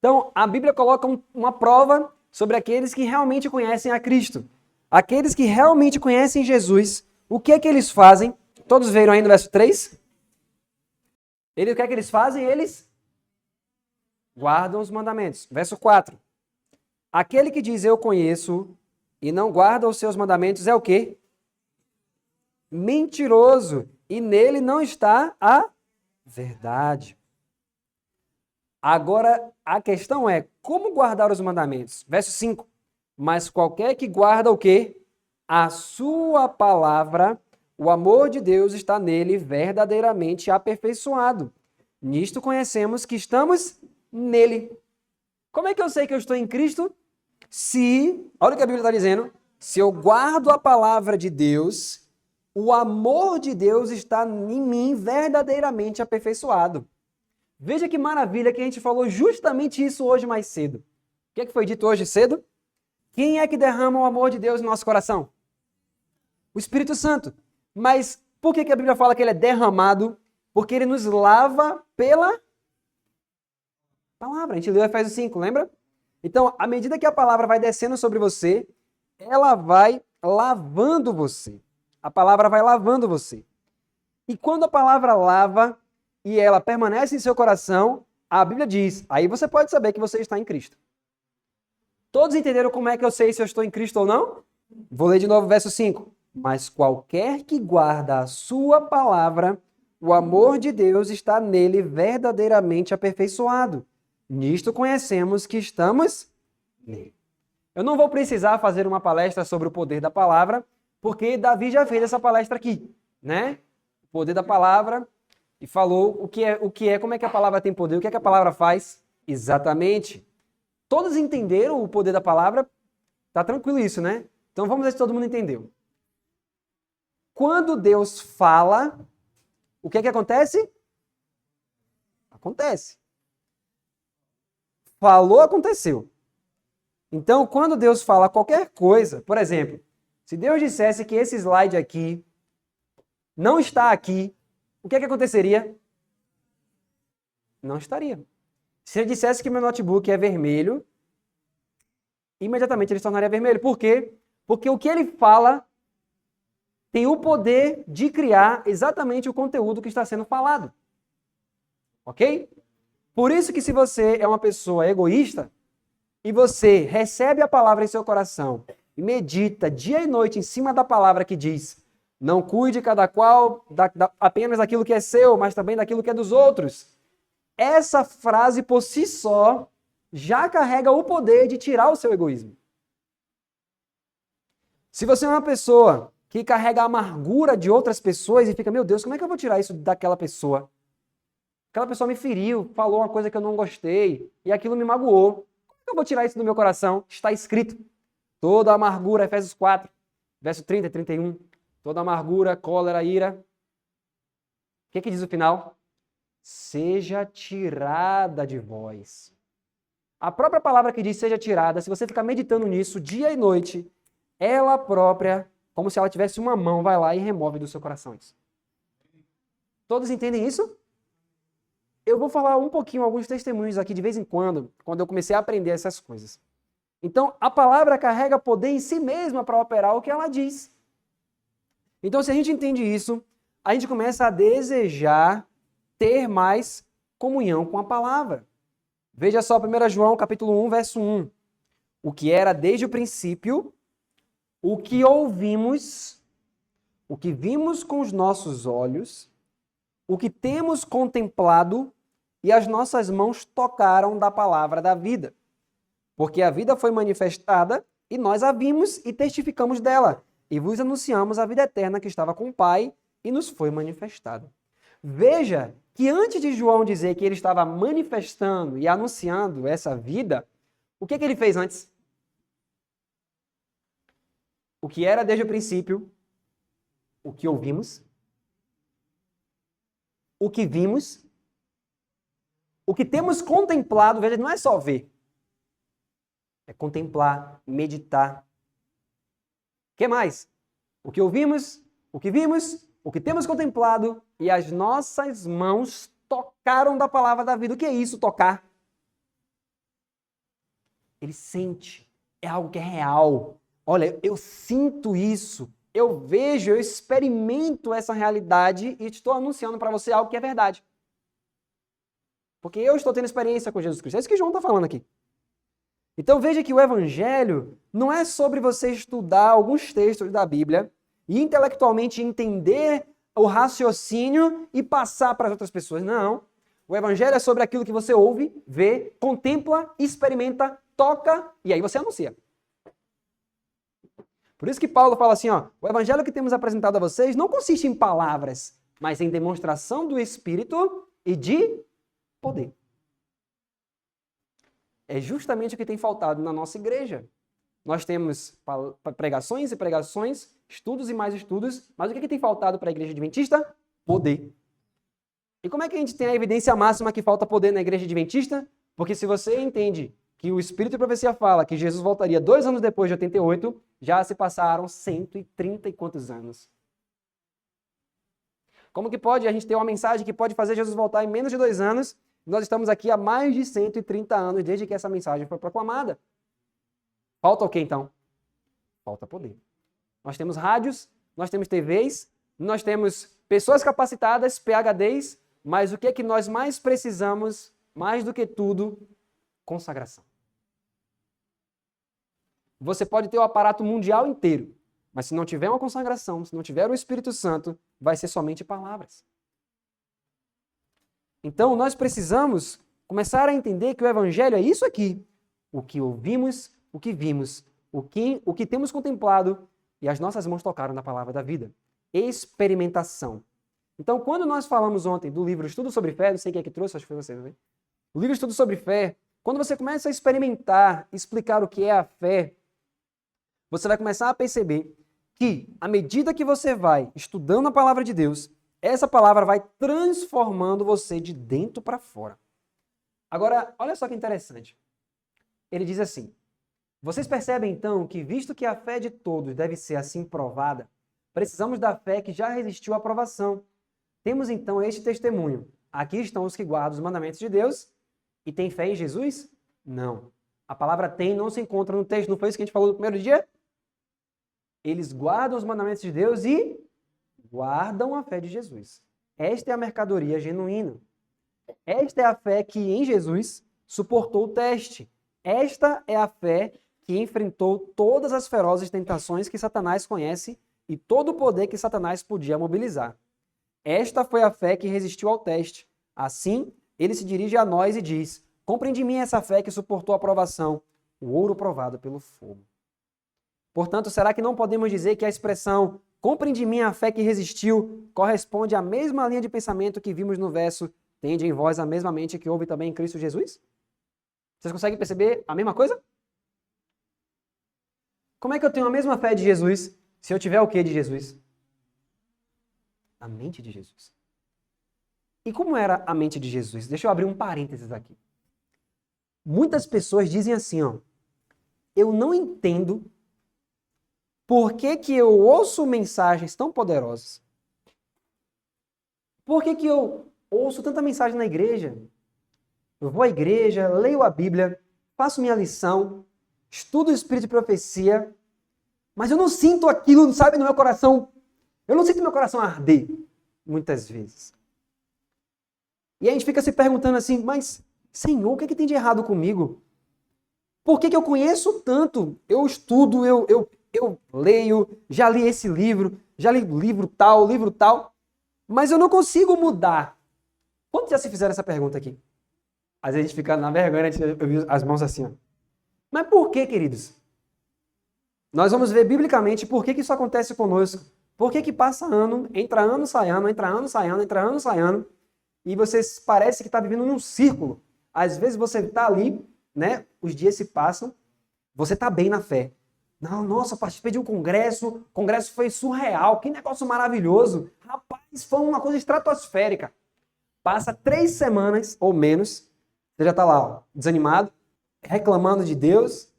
Então, a Bíblia coloca uma prova sobre aqueles que realmente conhecem a Cristo. Aqueles que realmente conhecem Jesus, o que é que eles fazem? Todos viram aí no verso 3? O que é que eles fazem? Eles guardam os mandamentos. Verso 4. Aquele que diz eu conheço e não guarda os seus mandamentos é o quê? Mentiroso. E nele não está a verdade. Agora, a questão é, como guardar os mandamentos? Verso 5. Mas qualquer que guarda o quê? A sua palavra, o amor de Deus está nele verdadeiramente aperfeiçoado. Nisto conhecemos que estamos nele. Como é que eu sei que eu estou em Cristo? Olha o que a Bíblia está dizendo, se eu guardo a palavra de Deus, o amor de Deus está em mim verdadeiramente aperfeiçoado. Veja que maravilha que a gente falou justamente isso hoje mais cedo. O que é que foi dito hoje cedo? Quem é que derrama o amor de Deus no nosso coração? O Espírito Santo. Mas por que a Bíblia fala que ele é derramado? Porque ele nos lava pela palavra. A gente leu Efésios 5, lembra? Então, à medida que a palavra vai descendo sobre você, ela vai lavando você. A palavra vai lavando você. E quando a palavra lava e ela permanece em seu coração, a Bíblia diz, aí você pode saber que você está em Cristo. Todos entenderam como é que eu sei se eu estou em Cristo ou não? Vou ler de novo o verso 5. Mas qualquer que guarda a sua palavra, o amor de Deus está nele verdadeiramente aperfeiçoado. Nisto conhecemos que estamos nele. Eu não vou precisar fazer uma palestra sobre o poder da palavra, porque Davi já fez essa palestra aqui, né? O poder da palavra, e falou o que é, como é que a palavra tem poder, o que é que a palavra faz. Exatamente. Todos entenderam o poder da palavra? Tá tranquilo isso, né? Então vamos ver se todo mundo entendeu. Quando Deus fala, o que é que acontece? Acontece. Falou, aconteceu. Então, quando Deus fala qualquer coisa, por exemplo, se Deus dissesse que esse slide aqui não está aqui, o que é que aconteceria? Não estaria. Se ele dissesse que meu notebook é vermelho, imediatamente ele se tornaria vermelho. Por quê? Porque o que ele fala tem o poder de criar exatamente o conteúdo que está sendo falado. Ok? Por isso que se você é uma pessoa egoísta e você recebe a palavra em seu coração e medita dia e noite em cima da palavra que diz não cuide cada qual apenas daquilo que é seu, mas também daquilo que é dos outros. Essa frase por si só já carrega o poder de tirar o seu egoísmo. Se você é uma pessoa que carrega a amargura de outras pessoas e fica, meu Deus, como é que eu vou tirar isso daquela pessoa? Aquela pessoa me feriu, falou uma coisa que eu não gostei e aquilo me magoou. Como é que eu vou tirar isso do meu coração? Está escrito. Toda amargura, Efésios 4, verso 30 e 31. Toda amargura, cólera, ira. O que diz o final? Seja tirada de vós. A própria palavra que diz seja tirada, se você ficar meditando nisso dia e noite, ela própria, como se ela tivesse uma mão, vai lá e remove do seu coração isso. Todos entendem isso? Eu vou falar um pouquinho, alguns testemunhos aqui de vez em quando eu comecei a aprender essas coisas. Então, a palavra carrega poder em si mesma para operar o que ela diz. Então, se a gente entende isso, a gente começa a desejar ter mais comunhão com a palavra. Veja só 1 João capítulo 1, verso 1. O que era desde o princípio, o que ouvimos, o que vimos com os nossos olhos, o que temos contemplado e as nossas mãos tocaram da palavra da vida. Porque a vida foi manifestada e nós a vimos e testificamos dela. E vos anunciamos a vida eterna que estava com o Pai e nos foi manifestada. Veja que antes de João dizer que ele estava manifestando e anunciando essa vida, o que ele fez antes? O que era desde o princípio, o que ouvimos, o que vimos, o que temos contemplado, veja, não é só ver, é contemplar, meditar. O que mais? O que ouvimos, o que vimos, o que temos contemplado e as nossas mãos tocaram da palavra da vida. O que é isso, tocar? Ele sente. É algo que é real. Olha, eu sinto isso. Eu vejo, eu experimento essa realidade e estou anunciando para você algo que é verdade. Porque eu estou tendo experiência com Jesus Cristo. É isso que João está falando aqui. Então veja que o Evangelho não é sobre você estudar alguns textos da Bíblia e intelectualmente entender o raciocínio e passar para as outras pessoas. Não. O Evangelho é sobre aquilo que você ouve, vê, contempla, experimenta, toca e aí você anuncia. Por isso que Paulo fala assim, ó, o Evangelho que temos apresentado a vocês não consiste em palavras, mas em demonstração do Espírito e de poder. É justamente o que tem faltado na nossa igreja. Nós temos pregações e pregações, estudos e mais estudos, mas o que tem faltado para a igreja adventista? Poder. E como é que a gente tem a evidência máxima que falta poder na igreja adventista? Porque se você entende que o Espírito de Profecia fala que Jesus voltaria 2 anos depois de 88, já se passaram 130 e quantos anos? Como que pode a gente ter uma mensagem que pode fazer Jesus voltar em menos de 2 anos? Nós estamos aqui há mais de 130 anos desde que essa mensagem foi proclamada. Falta o quê, então? Falta poder. Nós temos rádios, nós temos TVs, nós temos pessoas capacitadas, PhDs, mas o que é que nós mais precisamos, mais do que tudo? Consagração. Você pode ter o aparato mundial inteiro, mas se não tiver uma consagração, se não tiver o Espírito Santo, vai ser somente palavras. Então, nós precisamos começar a entender que o Evangelho é isso aqui. O que ouvimos, o que vimos, o que temos contemplado e as nossas mãos tocaram na palavra da vida. Experimentação. Então, quando nós falamos ontem do livro Estudo sobre Fé, não sei quem é que trouxe, acho que foi você, não é? O livro Estudo sobre Fé, quando você começa a experimentar, explicar o que é a fé, você vai começar a perceber que, à medida que você vai estudando a palavra de Deus, essa palavra vai transformando você de dentro para fora. Agora, olha só que interessante. Ele diz assim, vocês percebem então que, visto que a fé de todos deve ser assim provada, precisamos da fé que já resistiu à provação. Temos então este testemunho. Aqui estão os que guardam os mandamentos de Deus e têm fé em Jesus? Não. A palavra tem não se encontra no texto, não foi isso que a gente falou no primeiro dia? Eles guardam os mandamentos de Deus e guardam a fé de Jesus. Esta é a mercadoria genuína. Esta é a fé que em Jesus suportou o teste. Esta é a fé que enfrentou todas as ferozes tentações que Satanás conhece e todo o poder que Satanás podia mobilizar. Esta foi a fé que resistiu ao teste. Assim, ele se dirige a nós e diz, compreende em mim essa fé que suportou a provação, o ouro provado pelo fogo. Portanto, será que não podemos dizer que a expressão compreende em mim a fé que resistiu corresponde à mesma linha de pensamento que vimos no verso tende em vós a mesma mente que houve também em Cristo Jesus? Vocês conseguem perceber a mesma coisa? Como é que eu tenho a mesma fé de Jesus se eu tiver o que de Jesus? A mente de Jesus. E como era a mente de Jesus? Deixa eu abrir um parênteses aqui. Muitas pessoas dizem assim, ó, eu não entendo por que que eu ouço mensagens tão poderosas. Por que que eu ouço tanta mensagem na igreja? Eu vou à igreja, leio a Bíblia, faço minha lição, estudo o Espírito de Profecia, mas eu não sinto aquilo, sabe, no meu coração. Eu não sinto meu coração arder, muitas vezes. E a gente fica se perguntando assim, mas, Senhor, o que é que tem de errado comigo? Por que que eu conheço tanto? Eu estudo, eu leio, já li esse livro, já li livro tal, mas eu não consigo mudar. Quantos já se fizeram essa pergunta aqui? Às vezes a gente fica na vergonha, eu vi as mãos assim, ó. Mas por que, queridos? Nós vamos ver biblicamente por que que isso acontece conosco. Por que que passa ano, entra ano, sai ano, entra ano, sai ano, entra ano, sai ano, e você parece que está vivendo num círculo. Às vezes você está ali, né? Os dias se passam, você está bem na fé. Não, nossa, participei de um congresso, o congresso foi surreal, que negócio maravilhoso. Rapaz, foi uma coisa estratosférica. Passa 3 semanas ou menos, você já está lá, ó, desanimado, reclamando de Deus,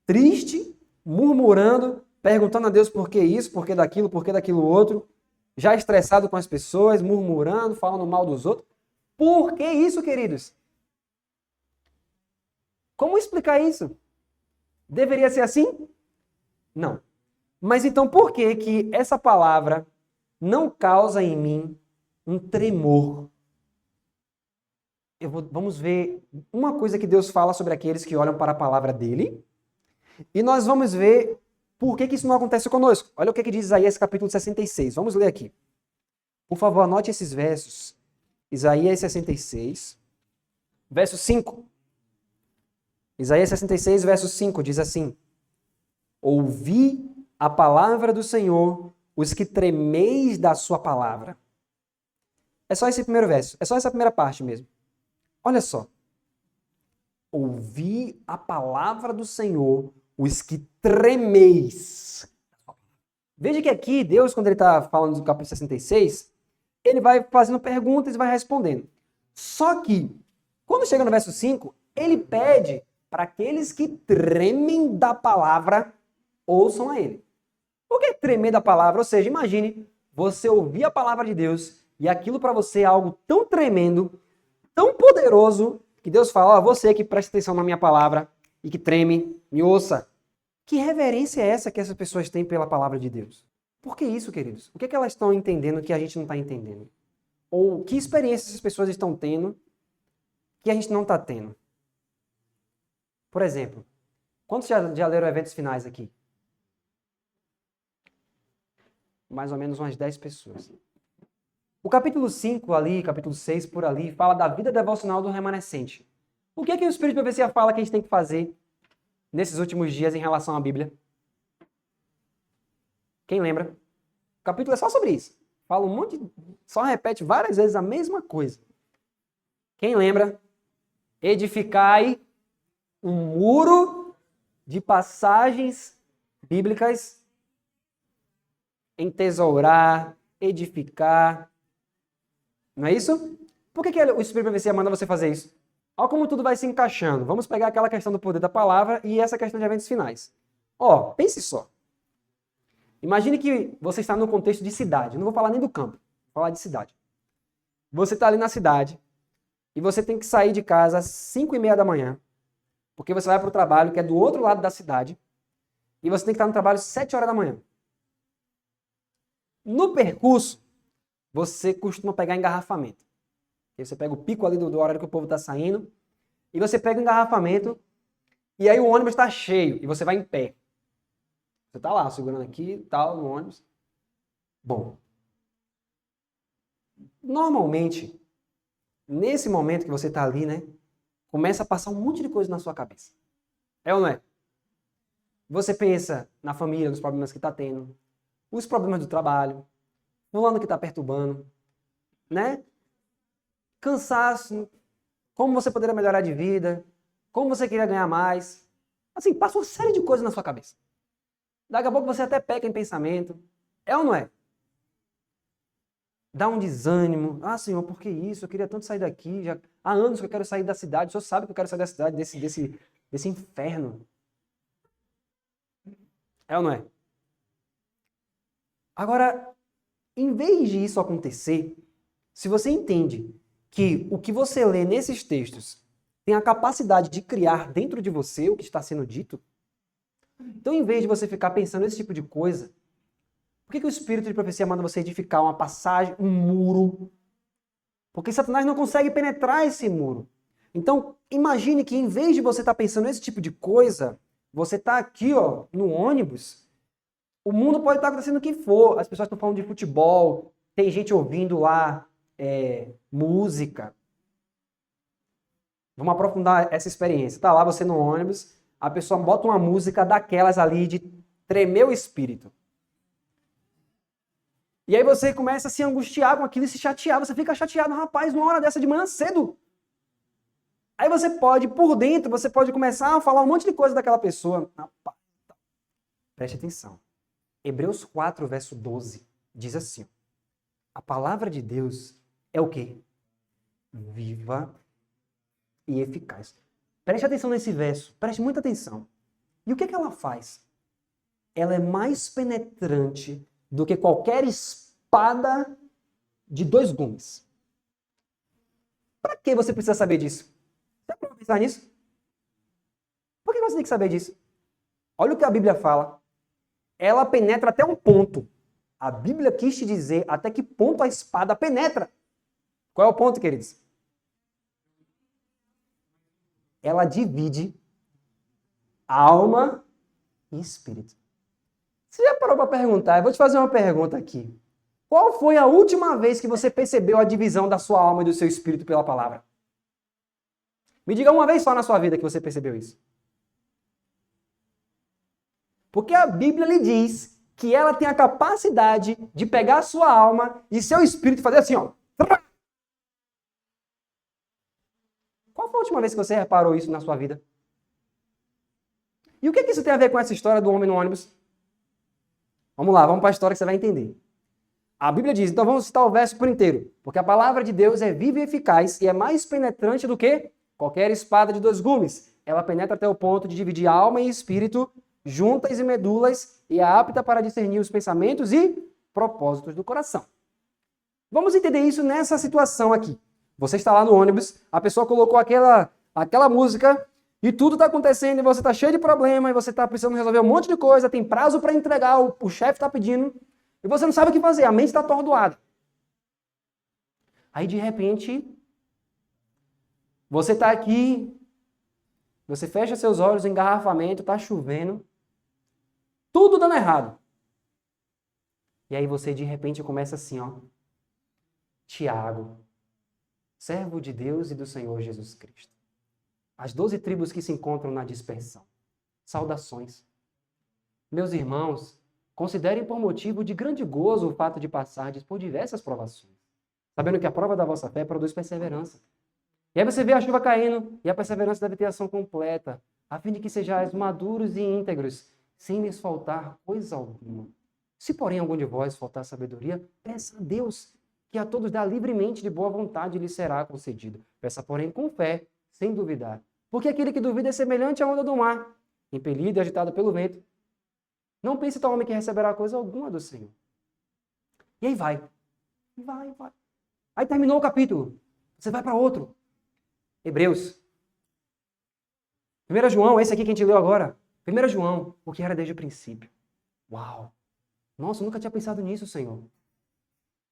triste, murmurando, perguntando a Deus por que isso, por que daquilo outro, já estressado com as pessoas, murmurando, falando mal dos outros. Por que isso, queridos? Como explicar isso? Deveria ser assim? Não. Mas então por que que essa palavra não causa em mim um tremor? Vamos ver uma coisa que Deus fala sobre aqueles que olham para a palavra dele, e nós vamos ver por que que isso não acontece conosco. Olha o que diz Isaías capítulo 66. Vamos ler aqui. Por favor, anote esses versos. Isaías 66, verso 5. Isaías 66, verso 5 diz assim: Ouvi a palavra do Senhor, os que tremeis da sua palavra. É só esse primeiro verso, é só essa primeira parte mesmo. Olha só. Ouvi a palavra do Senhor, os que tremeis. Veja que aqui, Deus, quando ele está falando do capítulo 66, ele vai fazendo perguntas e vai respondendo. Só que, quando chega no verso 5, ele pede para aqueles que tremem da palavra, ouçam a ele. Por que tremer da palavra? Ou seja, imagine você ouvir a palavra de Deus e aquilo para você é algo tão tremendo, tão poderoso, que Deus fala, você que presta atenção na minha palavra e que treme, me ouça. Que reverência é essa que essas pessoas têm pela palavra de Deus? Por que isso, queridos? O que é que elas estão entendendo que a gente não está entendendo? Ou que experiência essas pessoas estão tendo que a gente não está tendo? Por exemplo, quantos já leram eventos finais aqui? Mais ou menos umas 10 pessoas. O capítulo 5 ali, capítulo 6 por ali, fala da vida devocional do remanescente. O que é que o Espírito de Profecia fala que a gente tem que fazer nesses últimos dias em relação à Bíblia? Quem lembra? O capítulo é só sobre isso. Fala um monte, só repete várias vezes a mesma coisa. Quem lembra? Edificai um muro de passagens bíblicas, entesourar, edificar. Não é isso? Por que o Espírito de Profecia manda você fazer isso? Olha como tudo vai se encaixando. Vamos pegar aquela questão do poder da palavra e essa questão de eventos finais. Ó, pense só. Imagine que você está num contexto de cidade. Eu não vou falar nem do campo, vou falar de cidade. Você está ali na cidade e você tem que sair de casa às 5h30 da manhã, porque você vai para o trabalho que é do outro lado da cidade e você tem que estar no trabalho às 7 horas da manhã. No percurso, você costuma pegar engarrafamento. Você pega o pico ali do horário que o povo está saindo e você pega o engarrafamento e aí o ônibus está cheio e você vai em pé. Você está lá, segurando aqui e tal, no ônibus. Bom, normalmente, nesse momento que você está ali, né, começa a passar um monte de coisa na sua cabeça. É ou não é? Você pensa na família, nos problemas que está tendo, os problemas do trabalho, fulano que está perturbando, né? Cansaço, como você poderia melhorar de vida, como você queria ganhar mais. Assim, passa uma série de coisas na sua cabeça. Daqui a pouco você até peca em pensamento. É ou não é? Dá um desânimo. Ah, Senhor, por que isso? Eu queria tanto sair daqui. Já há anos que eu quero sair da cidade. O Senhor sabe que eu quero sair da cidade, desse inferno. É ou não é? Agora, em vez de isso acontecer, se você entende que o que você lê nesses textos tem a capacidade de criar dentro de você o que está sendo dito, então, em vez de você ficar pensando nesse tipo de coisa, por que o Espírito de Profecia manda você edificar uma passagem, um muro? Porque Satanás não consegue penetrar esse muro. Então, imagine que em vez de você estar pensando nesse tipo de coisa, você está aqui, ó, no ônibus, o mundo pode estar acontecendo o que for. As pessoas estão falando de futebol, tem gente ouvindo lá música. Vamos aprofundar essa experiência. Tá lá você no ônibus, a pessoa bota uma música daquelas ali de tremer o espírito. E aí você começa a se angustiar com aquilo e se chatear. Você fica chateado, rapaz, numa hora dessa de manhã cedo. Aí você pode, por dentro, você pode começar a falar um monte de coisa daquela pessoa. Rapaz, preste atenção. Hebreus 4, verso 12, diz assim. A palavra de Deus é o quê? Viva e eficaz. Preste atenção nesse verso, preste muita atenção. E o que ela faz? Ela é mais penetrante do que qualquer espada de 2 gumes. Para que você precisa saber disso? Você pode pensar nisso? Mas você tem que saber disso. Olha o que a Bíblia fala. Ela penetra até um ponto. A Bíblia quis te dizer até que ponto a espada penetra. Qual é o ponto, queridos? Ela divide alma e espírito. Você já parou para perguntar? Eu vou te fazer uma pergunta aqui. Qual foi a última vez que você percebeu a divisão da sua alma e do seu espírito pela palavra? Me diga uma vez só na sua vida que você percebeu isso. Porque a Bíblia lhe diz que ela tem a capacidade de pegar a sua alma e seu espírito e fazer assim, ó. Qual foi a última vez que você reparou isso na sua vida? E o que isso tem a ver com essa história do homem no ônibus? Vamos lá, vamos para a história que você vai entender. A Bíblia diz, então vamos citar o verso por inteiro. Porque a palavra de Deus é viva e eficaz e é mais penetrante do que qualquer espada de 2 gumes. Ela penetra até o ponto de dividir alma e espírito, juntas e medulas, e é apta para discernir os pensamentos e propósitos do coração. Vamos entender isso nessa situação aqui. Você está lá no ônibus, a pessoa colocou aquela música e tudo está acontecendo e você está cheio de problema e você está precisando resolver um monte de coisa, tem prazo para entregar, o chefe está pedindo e você não sabe o que fazer, a mente está atordoada. Aí de repente, você está aqui, você fecha seus olhos, engarrafamento, está chovendo, tudo dando errado. E aí você de repente começa assim, ó. Tiago, servo de Deus e do Senhor Jesus Cristo. As 12 tribos que se encontram na dispersão. Saudações. Meus irmãos, considerem por motivo de grande gozo o fato de passardes por diversas provações, sabendo que a prova da vossa fé produz perseverança. E aí você vê a chuva caindo, e a perseverança deve ter ação completa, a fim de que sejais maduros e íntegros, sem lhes faltar coisa alguma. Se, porém, algum de vós faltar sabedoria, peça a Deus, que a todos dá livremente de boa vontade lhe será concedido. Peça, porém, com fé, sem duvidar. Porque aquele que duvida é semelhante à onda do mar, impelido e agitado pelo vento. Não pense tal homem que receberá coisa alguma do Senhor. E aí vai. Vai. Aí terminou o capítulo. Você vai para outro. Hebreus. 1 João, esse aqui que a gente leu agora. 1 João, o que era desde o princípio. Uau! Nossa, eu nunca tinha pensado nisso, Senhor.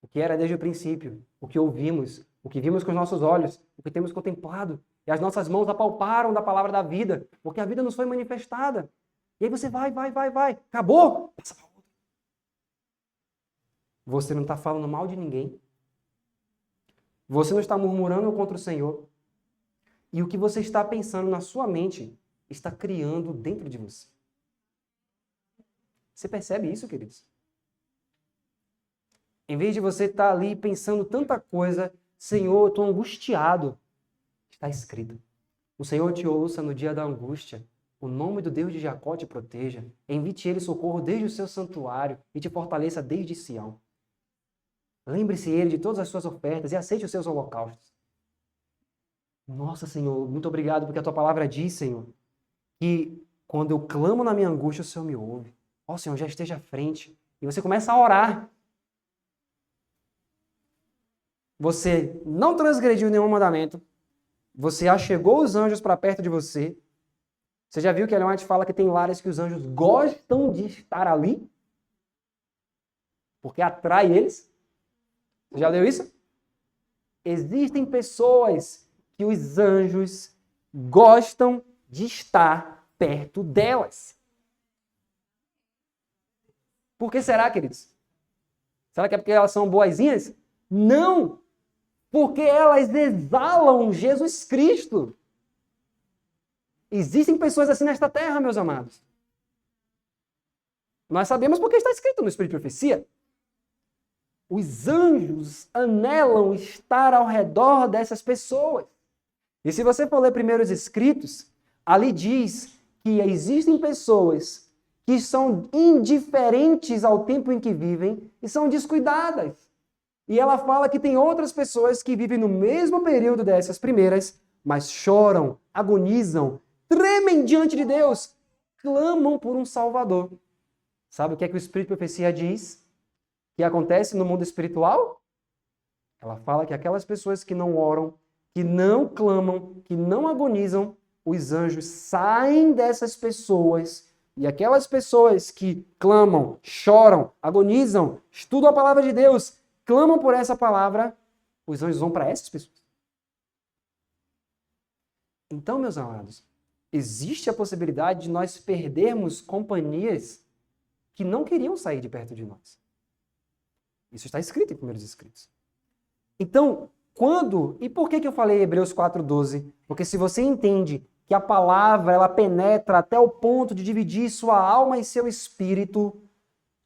O que era desde o princípio, o que ouvimos, o que vimos com os nossos olhos, o que temos contemplado. E as nossas mãos apalparam da palavra da vida, porque a vida nos foi manifestada. E aí você vai. Acabou? Passa para outro. Você não está falando mal de ninguém. Você não está murmurando contra o Senhor. E o que você está pensando na sua mente está criando dentro de você. Você percebe isso, queridos? Em vez de você estar ali pensando tanta coisa, Senhor, eu estou angustiado. Está escrito. O Senhor te ouça no dia da angústia. O nome do Deus de Jacó te proteja. Envie-te ele socorro desde o seu santuário e te fortaleça desde Sião. Lembre-se ele de todas as suas ofertas e aceite os seus holocaustos. Nossa, Senhor, muito obrigado porque a tua palavra diz, Senhor, que quando eu clamo na minha angústia, o Senhor me ouve. Ó, Senhor, já esteja à frente. E você começa a orar. Você não transgrediu nenhum mandamento. Você achegou os anjos para perto de você. Você já viu que Ellen White fala que tem lares que os anjos gostam de estar ali? Porque atrai eles? Você já leu isso? Existem pessoas que os anjos gostam de estar perto delas. Por que será, queridos? Será que é porque elas são boazinhas? Não! Porque elas exalam Jesus Cristo. Existem pessoas assim nesta terra, meus amados. Nós sabemos porque está escrito no Espírito de Profecia. Os anjos anelam estar ao redor dessas pessoas. E se você for ler primeiros escritos, ali diz que existem pessoas que são indiferentes ao tempo em que vivem e são descuidadas. E ela fala que tem outras pessoas que vivem no mesmo período dessas primeiras, mas choram, agonizam, tremem diante de Deus, clamam por um Salvador. Sabe o que é que o Espírito de Profecia diz? Que acontece no mundo espiritual? Ela fala que aquelas pessoas que não oram, que não clamam, que não agonizam, os anjos saem dessas pessoas e aquelas pessoas que clamam, choram, agonizam, estudam a palavra de Deus, clamam por essa palavra, os anjos vão para essas pessoas. Então, meus amados, existe a possibilidade de nós perdermos companhias que não queriam sair de perto de nós. Isso está escrito em Primeiros Escritos. Então, e por que eu falei Hebreus 4:12? Porque se você entende que a palavra ela penetra até o ponto de dividir sua alma e seu espírito,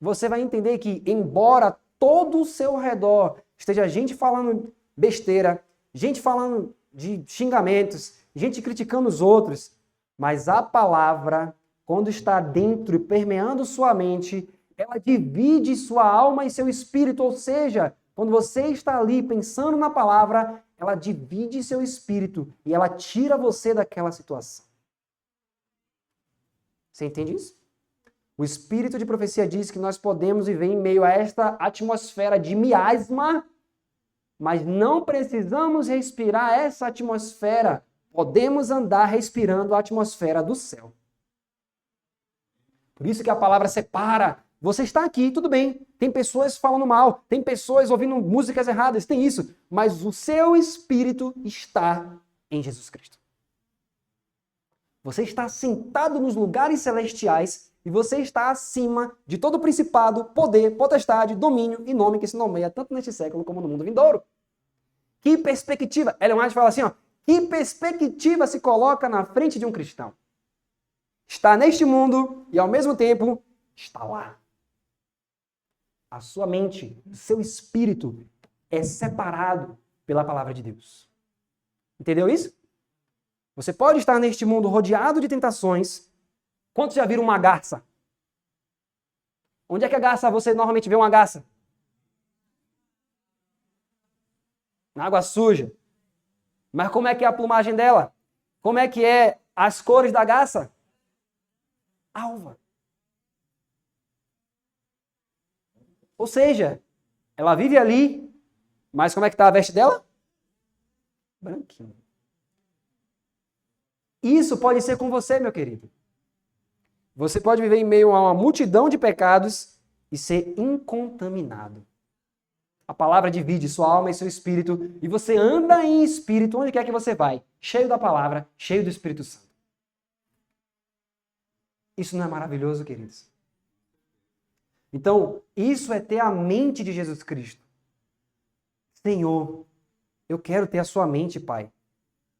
você vai entender que, embora todo o seu redor esteja gente falando besteira, gente falando de xingamentos, gente criticando os outros, mas a palavra, quando está dentro e permeando sua mente, ela divide sua alma e seu espírito, ou seja, quando você está ali pensando na palavra, ela divide seu espírito e ela tira você daquela situação. Você entende isso? O espírito de profecia diz que nós podemos viver em meio a esta atmosfera de miasma, mas não precisamos respirar essa atmosfera. Podemos andar respirando a atmosfera do céu. Por isso que a palavra separa. Você está aqui, tudo bem. Tem pessoas falando mal, tem pessoas ouvindo músicas erradas, tem isso. Mas o seu espírito está em Jesus Cristo. Você está sentado nos lugares celestiais e você está acima de todo principado, poder, potestade, domínio e nome que se nomeia tanto neste século como no mundo vindouro. Que perspectiva! Ellen White fala assim, ó, que perspectiva se coloca na frente de um cristão? Está neste mundo e ao mesmo tempo está lá. A sua mente, o seu espírito é separado pela palavra de Deus. Entendeu isso? Você pode estar neste mundo rodeado de tentações. Quantos já viram uma garça? Onde é que a garça, você normalmente vê uma garça? Na água suja. Mas como é que é a plumagem dela? Como é que é as cores da garça? Alva. Ou seja, ela vive ali, mas como é que está a veste dela? Branquinho. Isso pode ser com você, meu querido. Você pode viver em meio a uma multidão de pecados e ser incontaminado. A palavra divide sua alma e seu espírito, e você anda em espírito onde quer que você vai, cheio da palavra, cheio do Espírito Santo. Isso não é maravilhoso, queridos? Então, isso é ter a mente de Jesus Cristo. Senhor, eu quero ter a sua mente, Pai.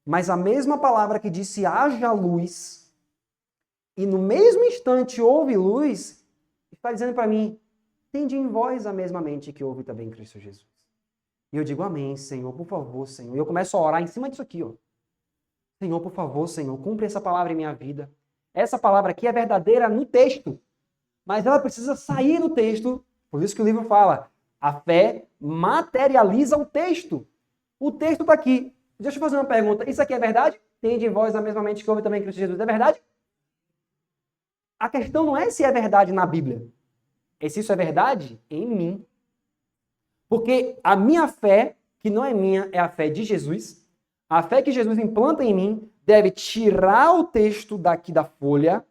Mas a mesma palavra que disse haja luz, e no mesmo instante houve luz, está dizendo para mim, tende em vós a mesma mente que houve também em Cristo Jesus. E eu digo, amém, Senhor, por favor, Senhor. E eu começo a orar em cima disso aqui, ó. Senhor, por favor, Senhor, cumpre essa palavra em minha vida. Essa palavra aqui é verdadeira no texto, mas ela precisa sair do texto. Por isso que o livro fala, a fé materializa o texto. O texto está aqui. Deixa eu fazer uma pergunta. Isso aqui é verdade? Tende em vós a mesma mente que houve também em Cristo Jesus. É verdade? A questão não é se é verdade na Bíblia. É se isso é verdade em mim. Porque a minha fé, que não é minha, é a fé de Jesus. A fé que Jesus implanta em mim deve tirar o texto daqui da folha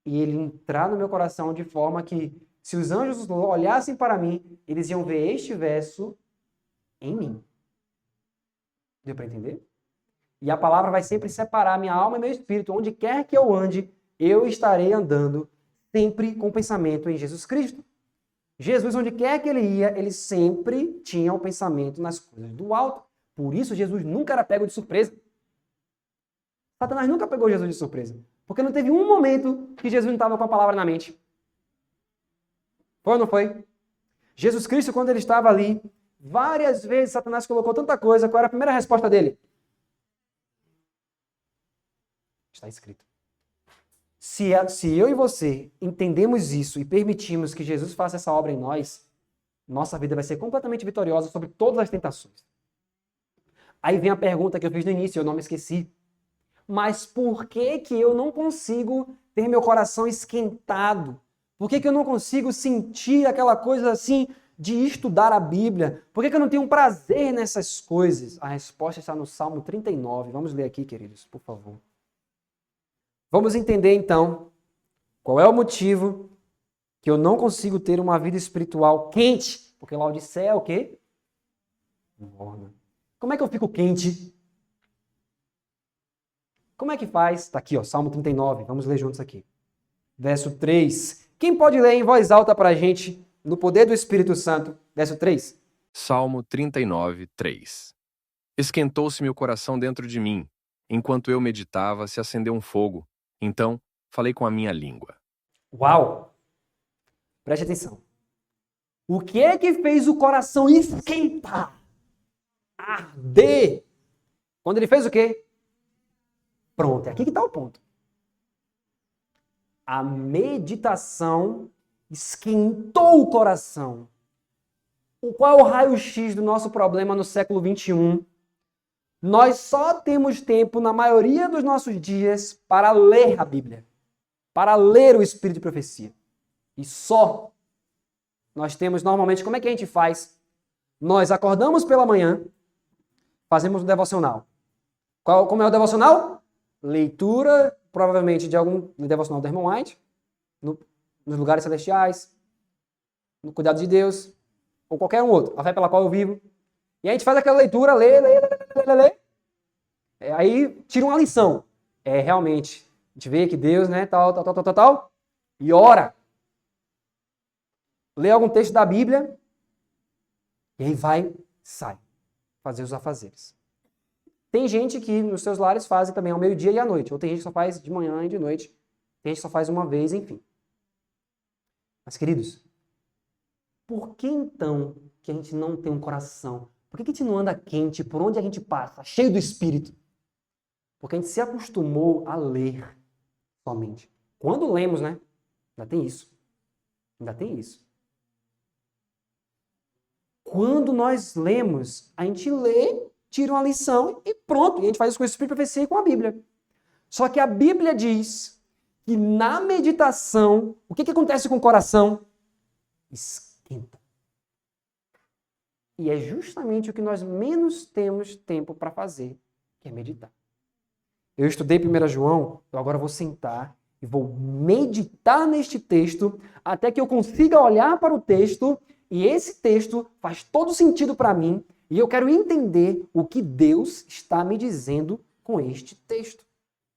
e ele entrar no meu coração de forma que, se os anjos olhassem para mim, eles iam ver este verso em mim. Deu para entender? E a palavra vai sempre separar minha alma e meu espírito. Onde quer que eu ande, eu estarei andando sempre com pensamento em Jesus Cristo. Jesus, onde quer que ele ia, ele sempre tinha o pensamento nas coisas do alto. Por isso, Jesus nunca era pego de surpresa. Satanás nunca pegou Jesus de surpresa. Porque não teve um momento que Jesus não estava com a palavra na mente. Foi ou não foi? Jesus Cristo, quando ele estava ali, várias vezes Satanás colocou tanta coisa. Qual era a primeira resposta dele? Está escrito. Se eu e você entendemos isso e permitimos que Jesus faça essa obra em nós, nossa vida vai ser completamente vitoriosa sobre todas as tentações. Aí vem a pergunta que eu fiz no início, eu não me esqueci. Mas por que que eu não consigo ter meu coração esquentado? Por que que eu não consigo sentir aquela coisa assim de estudar a Bíblia? Por que que eu não tenho um prazer nessas coisas? A resposta está no Salmo 39. Vamos ler aqui, queridos, por favor. Vamos entender então qual é o motivo que eu não consigo ter uma vida espiritual quente. Porque Laodiceia é o quê? Morna. Como é que eu fico quente? Como é que faz? Tá aqui, ó, Salmo 39. Vamos ler juntos aqui. Verso 3. Quem pode ler em voz alta pra gente, no poder do Espírito Santo? Verso 3. Salmo 39, 3. Esquentou-se meu coração dentro de mim. Enquanto eu meditava, se acendeu um fogo. Então, falei com a minha língua. Uau! Preste atenção. O que é que fez o coração esquentar? Arder! Quando ele fez o quê? Pronto, é aqui que está o ponto. A meditação esquentou o coração. Qual é o raio-x do nosso problema no século XXI? Nós só temos tempo, na maioria dos nossos dias, para ler a Bíblia. Para ler o Espírito de Profecia. E só. Nós temos normalmente, como é que a gente faz? Nós acordamos pela manhã, fazemos um devocional. Como é o devocional? Leitura, provavelmente, de algum devocional do irmão White, nos lugares celestiais, no cuidado de Deus, ou qualquer um outro, a fé pela qual eu vivo. E a gente faz aquela leitura, lê. Aí tira uma lição. Realmente, a gente vê que Deus, né, tal, e ora. Lê algum texto da Bíblia, e aí sai, fazer os afazeres. Tem gente que nos seus lares fazem também ao meio-dia e à noite, ou tem gente que só faz de manhã e de noite, tem gente que só faz uma vez, enfim. Mas, queridos, por que então que a gente não tem um coração? Por que a gente não anda quente por onde a gente passa, cheio do Espírito? Porque a gente se acostumou a ler somente. Quando lemos, né? Ainda tem isso. Quando nós lemos, a gente lê, tira uma lição e pronto. E a gente faz isso com o Espírito de Profecia e com a Bíblia. Só que a Bíblia diz que na meditação, o que acontece com o coração? Esquenta. E é justamente o que nós menos temos tempo para fazer, que é meditar. Eu estudei 1 João, eu agora vou sentar e vou meditar neste texto até que eu consiga olhar para o texto e esse texto faz todo sentido para mim e eu quero entender o que Deus está me dizendo com este texto.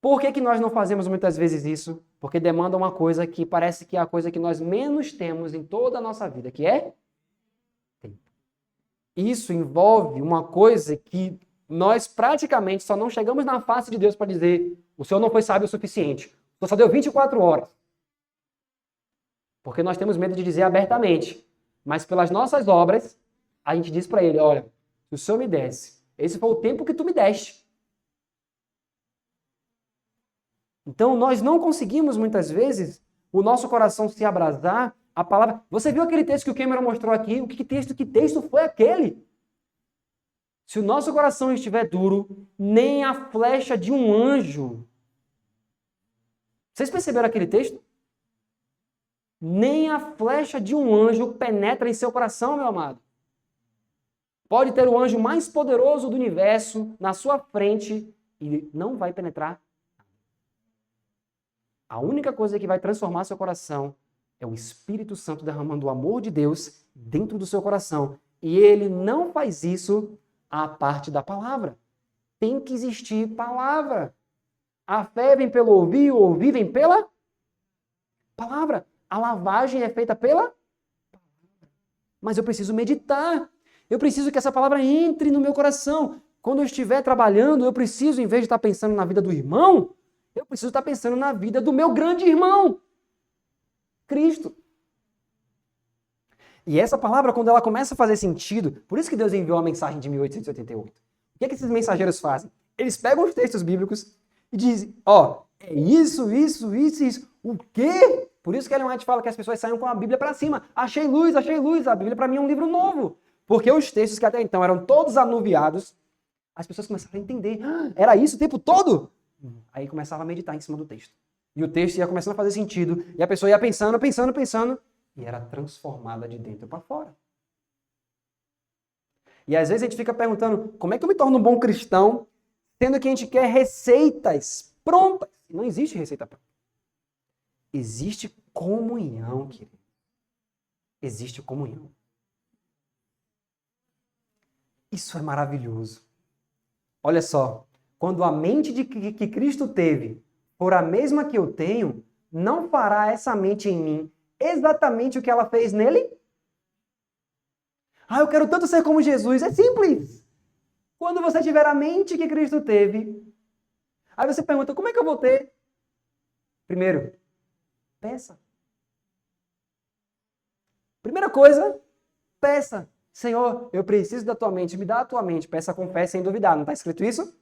Por que nós não fazemos muitas vezes isso? Porque demanda uma coisa que parece que é a coisa que nós menos temos em toda a nossa vida, que é tempo. Isso envolve uma coisa que nós praticamente só não chegamos na face de Deus para dizer: o Senhor não foi sábio o suficiente, o Senhor só deu 24 horas. Porque nós temos medo de dizer abertamente. Mas pelas nossas obras, a gente diz para ele: olha, se o Senhor me desse, esse foi o tempo que tu me deste. Então, nós não conseguimos, muitas vezes, o nosso coração se abrasar, a palavra... Você viu aquele texto que o Cameron mostrou aqui? Que texto foi aquele? Se o nosso coração estiver duro, nem a flecha de um anjo... Vocês perceberam aquele texto? Nem a flecha de um anjo penetra em seu coração, meu amado. Pode ter o anjo mais poderoso do universo na sua frente e não vai penetrar. A única coisa que vai transformar seu coração é o Espírito Santo derramando o amor de Deus dentro do seu coração. E ele não faz isso à parte da palavra. Tem que existir palavra. A fé vem pelo ouvir, o ouvir vem pela palavra. A lavagem é feita pela palavra. Mas eu preciso meditar. Eu preciso que essa palavra entre no meu coração. Quando eu estiver trabalhando, eu preciso, em vez de estar pensando na vida do irmão, eu preciso estar pensando na vida do meu grande irmão, Cristo. E essa palavra, quando ela começa a fazer sentido, por isso que Deus enviou a mensagem de 1888. O que é que esses mensageiros fazem? Eles pegam os textos bíblicos e dizem, é isso. O quê? Por isso que Ellen White fala que as pessoas saem com a Bíblia para cima. Achei luz. A Bíblia para mim é um livro novo. Porque os textos que até então eram todos anuviados, as pessoas começaram a entender. Era isso o tempo todo? Aí começava a meditar em cima do texto. E o texto ia começando a fazer sentido. E a pessoa ia pensando. E era transformada de dentro para fora. E às vezes a gente fica perguntando, como é que eu me torno um bom cristão, sendo que a gente quer receitas prontas. Não existe receita própria. Existe comunhão, querido. Existe comunhão. Isso é maravilhoso. Olha só, quando a mente que Cristo teve for a mesma que eu tenho, não fará essa mente em mim exatamente o que ela fez nele? Ah, eu quero tanto ser como Jesus. É simples. Quando você tiver a mente que Cristo teve, aí você pergunta, como é que eu vou ter? Primeiro, peça. Primeira coisa, peça. Senhor, eu preciso da tua mente, me dá a tua mente. Peça com fé sem duvidar. Não está escrito isso?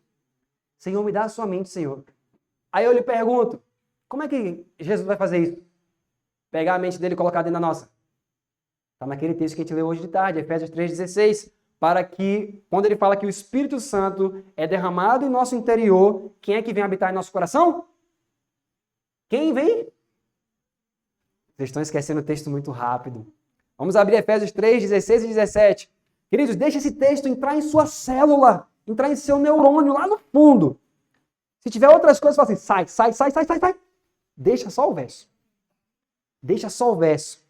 Senhor, me dá a sua mente, Senhor. Aí eu lhe pergunto, como é que Jesus vai fazer isso? Pegar a mente dele e colocar dentro da nossa. Está naquele texto que a gente leu hoje de tarde, Efésios 3,16. Para que, quando ele fala que o Espírito Santo é derramado em nosso interior, quem é que vem habitar em nosso coração? Quem vem? Vocês estão esquecendo o texto muito rápido. Vamos abrir Efésios 3, 16 e 17. Queridos, deixe esse texto entrar em sua célula, entrar em seu neurônio lá no fundo. Se tiver outras coisas, fala assim, sai. Deixa só o verso. Deixa só o verso.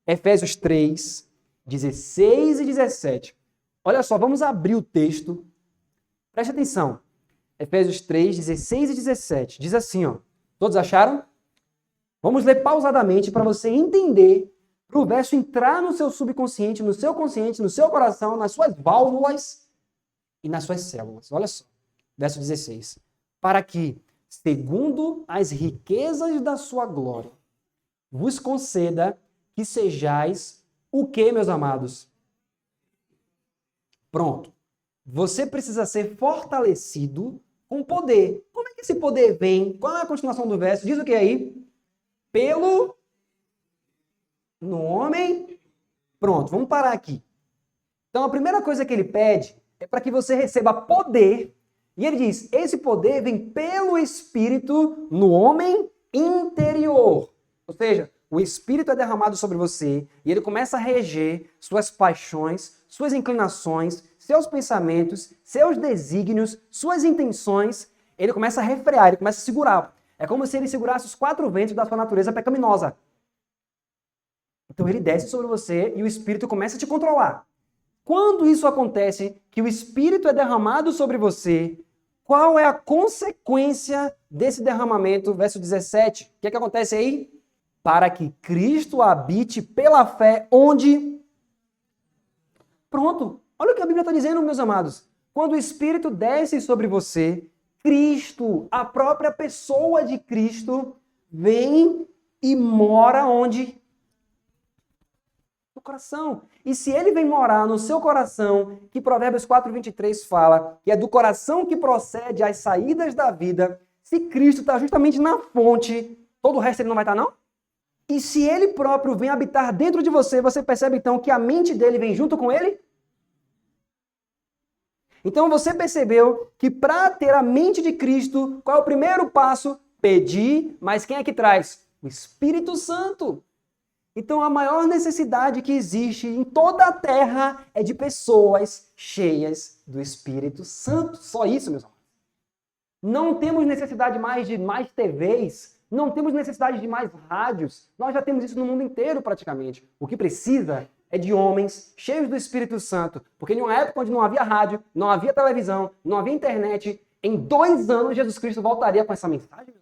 Efésios 3, 16 e 17. Olha só, vamos abrir o texto. Preste atenção. Efésios 3, 16 e 17. Diz assim, ó. Todos acharam? Vamos ler pausadamente para você entender, para o verso entrar no seu subconsciente, no seu consciente, no seu coração, nas suas válvulas e nas suas células. Olha só. Verso 16. Para que, segundo as riquezas da sua glória, vos conceda que sejais o quê, meus amados? Pronto. Você precisa ser fortalecido com poder. Como é que esse poder vem? Qual é a continuação do verso? Diz o que aí? No homem. Pronto, vamos parar aqui. Então a primeira coisa que ele pede é para que você receba poder. E ele diz, esse poder vem pelo Espírito no homem interior. Ou seja, o Espírito é derramado sobre você e ele começa a reger suas paixões, suas inclinações, seus pensamentos, seus desígnios, suas intenções. Ele começa a refrear, ele começa a segurar. É como se ele segurasse os 4 ventos da sua natureza pecaminosa. Então ele desce sobre você e o Espírito começa a te controlar. Quando isso acontece, que o Espírito é derramado sobre você, qual é a consequência desse derramamento? Verso 17. O que é que acontece aí? Para que Cristo habite pela fé onde? Pronto. Olha o que a Bíblia está dizendo, meus amados. Quando o Espírito desce sobre você, Cristo, a própria pessoa de Cristo, vem e mora onde? No coração. E se ele vem morar no seu coração, que Provérbios 4:23 fala, que é do coração que procede as saídas da vida, se Cristo está justamente na fonte, todo o resto ele não vai estar, não? E se ele próprio vem habitar dentro de você, você percebe então que a mente dele vem junto com ele? Então você percebeu que para ter a mente de Cristo, qual é o primeiro passo? Pedir, mas quem é que traz? O Espírito Santo. Então a maior necessidade que existe em toda a terra é de pessoas cheias do Espírito Santo. Só isso, meus amigos. Não temos necessidade mais de mais TVs, não temos necessidade de mais rádios. Nós já temos isso no mundo inteiro praticamente. O que precisa é de homens cheios do Espírito Santo. Porque em uma época onde não havia rádio, não havia televisão, não havia internet, em 2 anos Jesus Cristo voltaria com essa mensagem.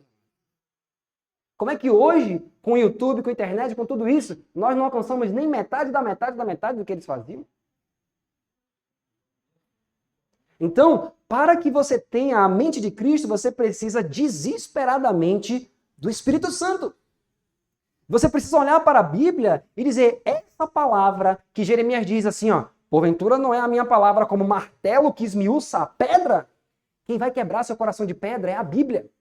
Como é que hoje, com o YouTube, com a internet, com tudo isso, nós não alcançamos nem metade da metade do que eles faziam? Então, para que você tenha a mente de Cristo, você precisa desesperadamente do Espírito Santo. Você precisa olhar para a Bíblia e dizer, essa palavra que Jeremias diz assim, ó, porventura não é a minha palavra como martelo que esmiuça a pedra? Quem vai quebrar seu coração de pedra é a Bíblia.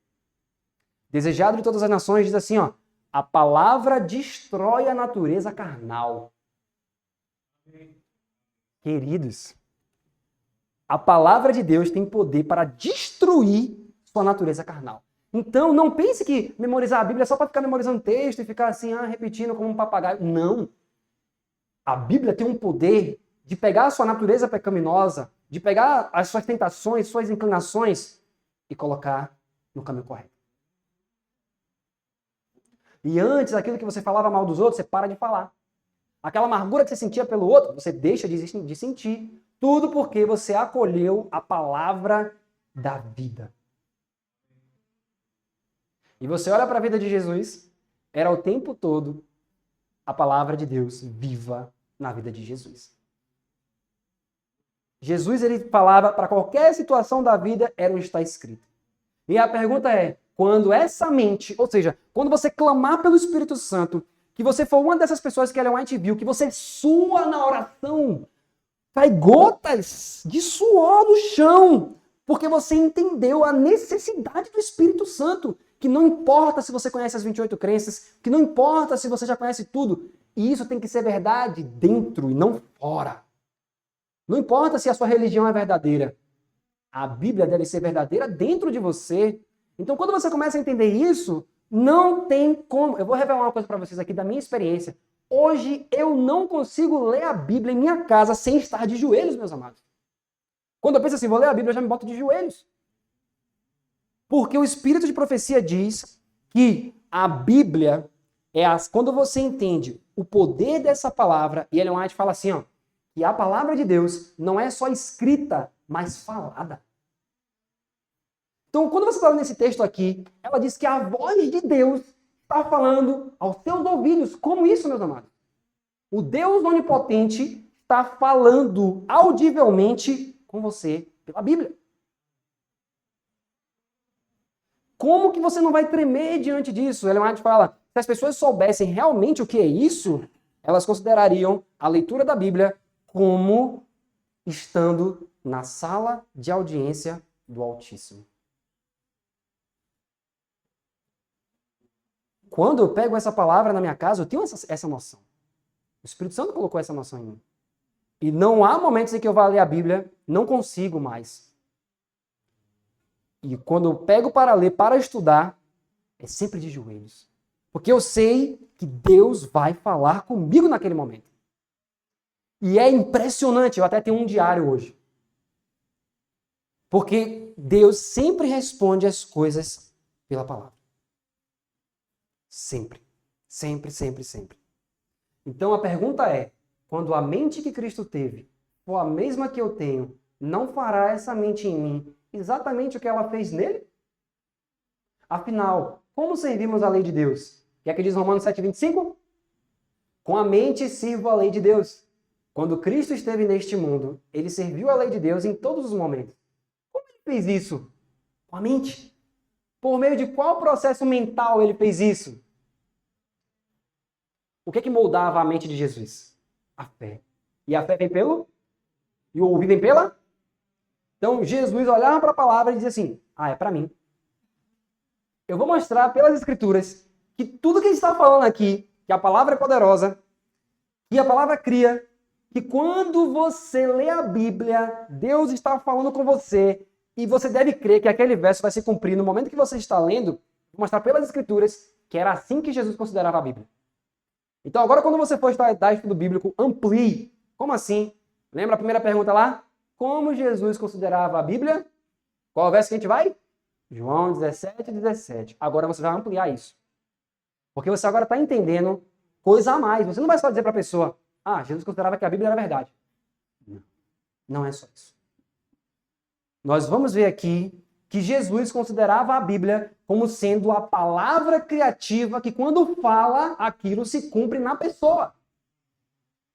Desejado de todas as nações diz assim, ó, a palavra destrói a natureza carnal. Queridos, a palavra de Deus tem poder para destruir sua natureza carnal. Então, não pense que memorizar a Bíblia é só para ficar memorizando texto e ficar assim, repetindo como um papagaio. Não. A Bíblia tem um poder de pegar a sua natureza pecaminosa, de pegar as suas tentações, suas inclinações e colocar no caminho correto. E antes, aquilo que você falava mal dos outros, você para de falar. Aquela amargura que você sentia pelo outro, você deixa de sentir. Tudo porque você acolheu a palavra da vida. E você olha para a vida de Jesus, era o tempo todo a palavra de Deus viva na vida de Jesus. Jesus, ele falava para qualquer situação da vida, era onde está escrito. E a pergunta é, quando essa mente, ou seja, quando você clamar pelo Espírito Santo, que você for uma dessas pessoas que Ellen White viu, que você sua na oração, cai gotas de suor no chão, porque você entendeu a necessidade do Espírito Santo, que não importa se você conhece as 28 crenças, que não importa se você já conhece tudo, e isso tem que ser verdade dentro e não fora. Não importa se a sua religião é verdadeira, a Bíblia deve ser verdadeira dentro de você. Então, quando você começa a entender isso, não tem como. Eu vou revelar uma coisa para vocês aqui da minha experiência. Hoje eu não consigo ler a Bíblia em minha casa sem estar de joelhos, meus amados. Quando eu penso assim, vou ler a Bíblia, eu já me boto de joelhos. Porque o Espírito de Profecia diz que a Bíblia quando você entende o poder dessa palavra, e Ellen White fala assim, ó, que a palavra de Deus não é só escrita, mas falada. Então, quando você está lendo esse texto aqui, ela diz que a voz de Deus está falando aos seus ouvidos. Como isso, meus amados? O Deus onipotente está falando audivelmente com você pela Bíblia. Como que você não vai tremer diante disso? Ellen White fala, se as pessoas soubessem realmente o que é isso, elas considerariam a leitura da Bíblia como estando na sala de audiência do Altíssimo. Quando eu pego essa palavra na minha casa, eu tenho essa noção. O Espírito Santo colocou essa noção em mim. E não há momentos em que eu vá ler a Bíblia, não consigo mais. E quando eu pego para ler, para estudar, é sempre de joelhos. Porque eu sei que Deus vai falar comigo naquele momento. E é impressionante, eu até tenho um diário hoje. Porque Deus sempre responde as coisas pela palavra. Sempre. Sempre, sempre, sempre. Então a pergunta é, quando a mente que Cristo teve for a mesma que eu tenho, não fará essa mente em mim exatamente o que ela fez nele? Afinal, como servimos a lei de Deus? O que é que diz Romanos 7,25? Com a mente sirvo a lei de Deus. Quando Cristo esteve neste mundo, ele serviu a lei de Deus em todos os momentos. Como ele fez isso? Com a mente. Por meio de qual processo mental ele fez isso? O que moldava a mente de Jesus? A fé. E a fé vem pelo? E o ouvir vem pela? Então Jesus olhava para a palavra e dizia assim, é para mim. Eu vou mostrar pelas Escrituras que tudo que a gente está falando aqui, que a palavra é poderosa, que a palavra cria, que quando você lê a Bíblia, Deus está falando com você e você deve crer que aquele verso vai se cumprir no momento que você está lendo. Vou mostrar pelas Escrituras que era assim que Jesus considerava a Bíblia. Então agora quando você for estudar estudo bíblico, amplie. Como assim? Lembra a primeira pergunta lá? Como Jesus considerava a Bíblia? Qual é o verso que a gente vai? João 17:17. Agora você vai ampliar isso. Porque você agora está entendendo coisa a mais. Você não vai só dizer para a pessoa, Jesus considerava que a Bíblia era verdade. Não, não é só isso. Nós vamos ver aqui que Jesus considerava a Bíblia como sendo a palavra criativa que quando fala, aquilo se cumpre na pessoa.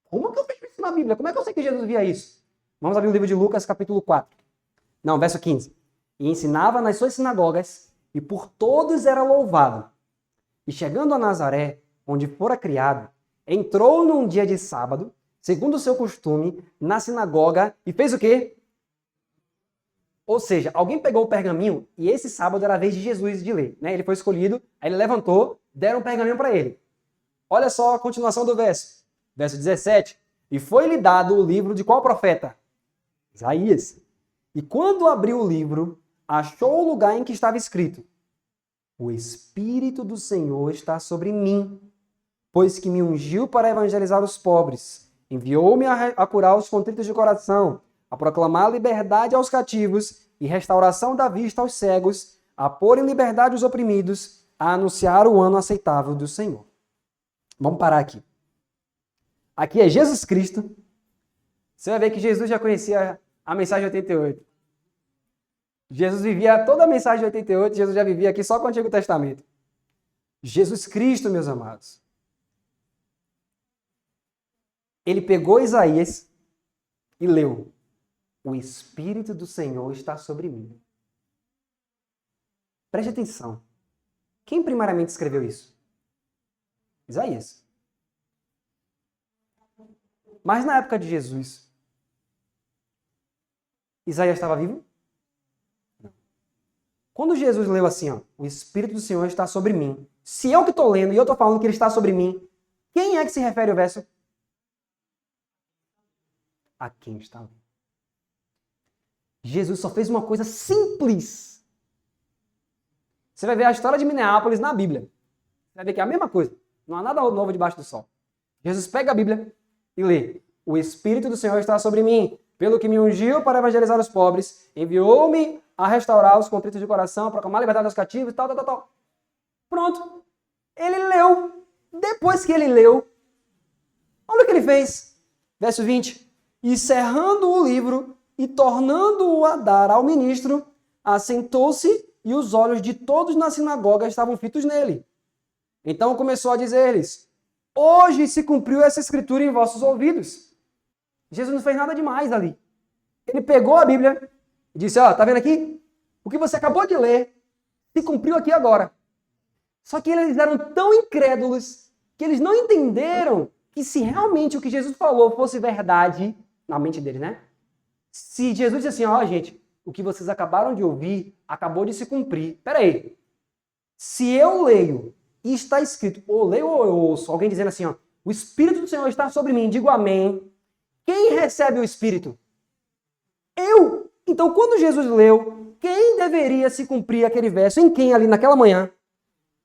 Como que eu vejo isso na Bíblia? Como é que eu sei que Jesus via isso? Vamos abrir o livro de Lucas, capítulo 4. Não, verso 15. E ensinava nas suas sinagogas, e por todos era louvado. E chegando a Nazaré, onde fora criado, entrou num dia de sábado, segundo o seu costume, na sinagoga, e fez o quê? Ou seja, alguém pegou o pergaminho, e esse sábado era a vez de Jesus de ler. Né? Ele foi escolhido, aí ele levantou, deram um pergaminho para ele. Olha só a continuação do verso. Verso 17. E foi-lhe dado o livro de qual profeta? Isaías. E quando abriu o livro, achou o lugar em que estava escrito: o Espírito do Senhor está sobre mim, pois que me ungiu para evangelizar os pobres, enviou-me a curar os contritos de coração, a proclamar liberdade aos cativos e restauração da vista aos cegos, a pôr em liberdade os oprimidos, a anunciar o ano aceitável do Senhor. Vamos parar aqui. Aqui é Jesus Cristo. Você vai ver que Jesus já conhecia a mensagem 88. Jesus vivia toda a mensagem de 88, Jesus já vivia aqui só com o Antigo Testamento. Jesus Cristo, meus amados. Ele pegou Isaías e leu: o Espírito do Senhor está sobre mim. Preste atenção. Quem primariamente escreveu isso? Isaías. Mas na época de Jesus, Isaías estava vivo? Não. Quando Jesus leu assim, ó, o Espírito do Senhor está sobre mim. Se eu que estou lendo e eu estou falando que ele está sobre mim, quem é que se refere ao verso? A quem está lendo. Jesus só fez uma coisa simples. Você vai ver a história de Minneapolis na Bíblia. Você vai ver que é a mesma coisa. Não há nada novo debaixo do sol. Jesus pega a Bíblia e lê: o Espírito do Senhor está sobre mim, pelo que me ungiu para evangelizar os pobres, enviou-me a restaurar os contritos de coração, a proclamar a liberdade aos cativos, tal. Pronto. Ele leu. Depois que ele leu, olha o que ele fez. Verso 20. E cerrando o livro e tornando-o a dar ao ministro, assentou-se e os olhos de todos na sinagoga estavam fitos nele. Então começou a dizer-lhes: hoje se cumpriu essa escritura em vossos ouvidos. Jesus não fez nada demais ali. Ele pegou a Bíblia e disse: ó, tá vendo aqui? O que você acabou de ler se cumpriu aqui agora. Só que eles eram tão incrédulos que eles não entenderam que se realmente o que Jesus falou fosse verdade, na mente deles, né? Se Jesus disse assim: ó, gente, o que vocês acabaram de ouvir acabou de se cumprir. Peraí. Se eu leio e está escrito, ou leio ou eu ouço, alguém dizendo assim, ó, o Espírito do Senhor está sobre mim, digo amém. Quem recebe o Espírito? Eu. Então, quando Jesus leu, quem deveria se cumprir aquele verso? Em quem ali naquela manhã?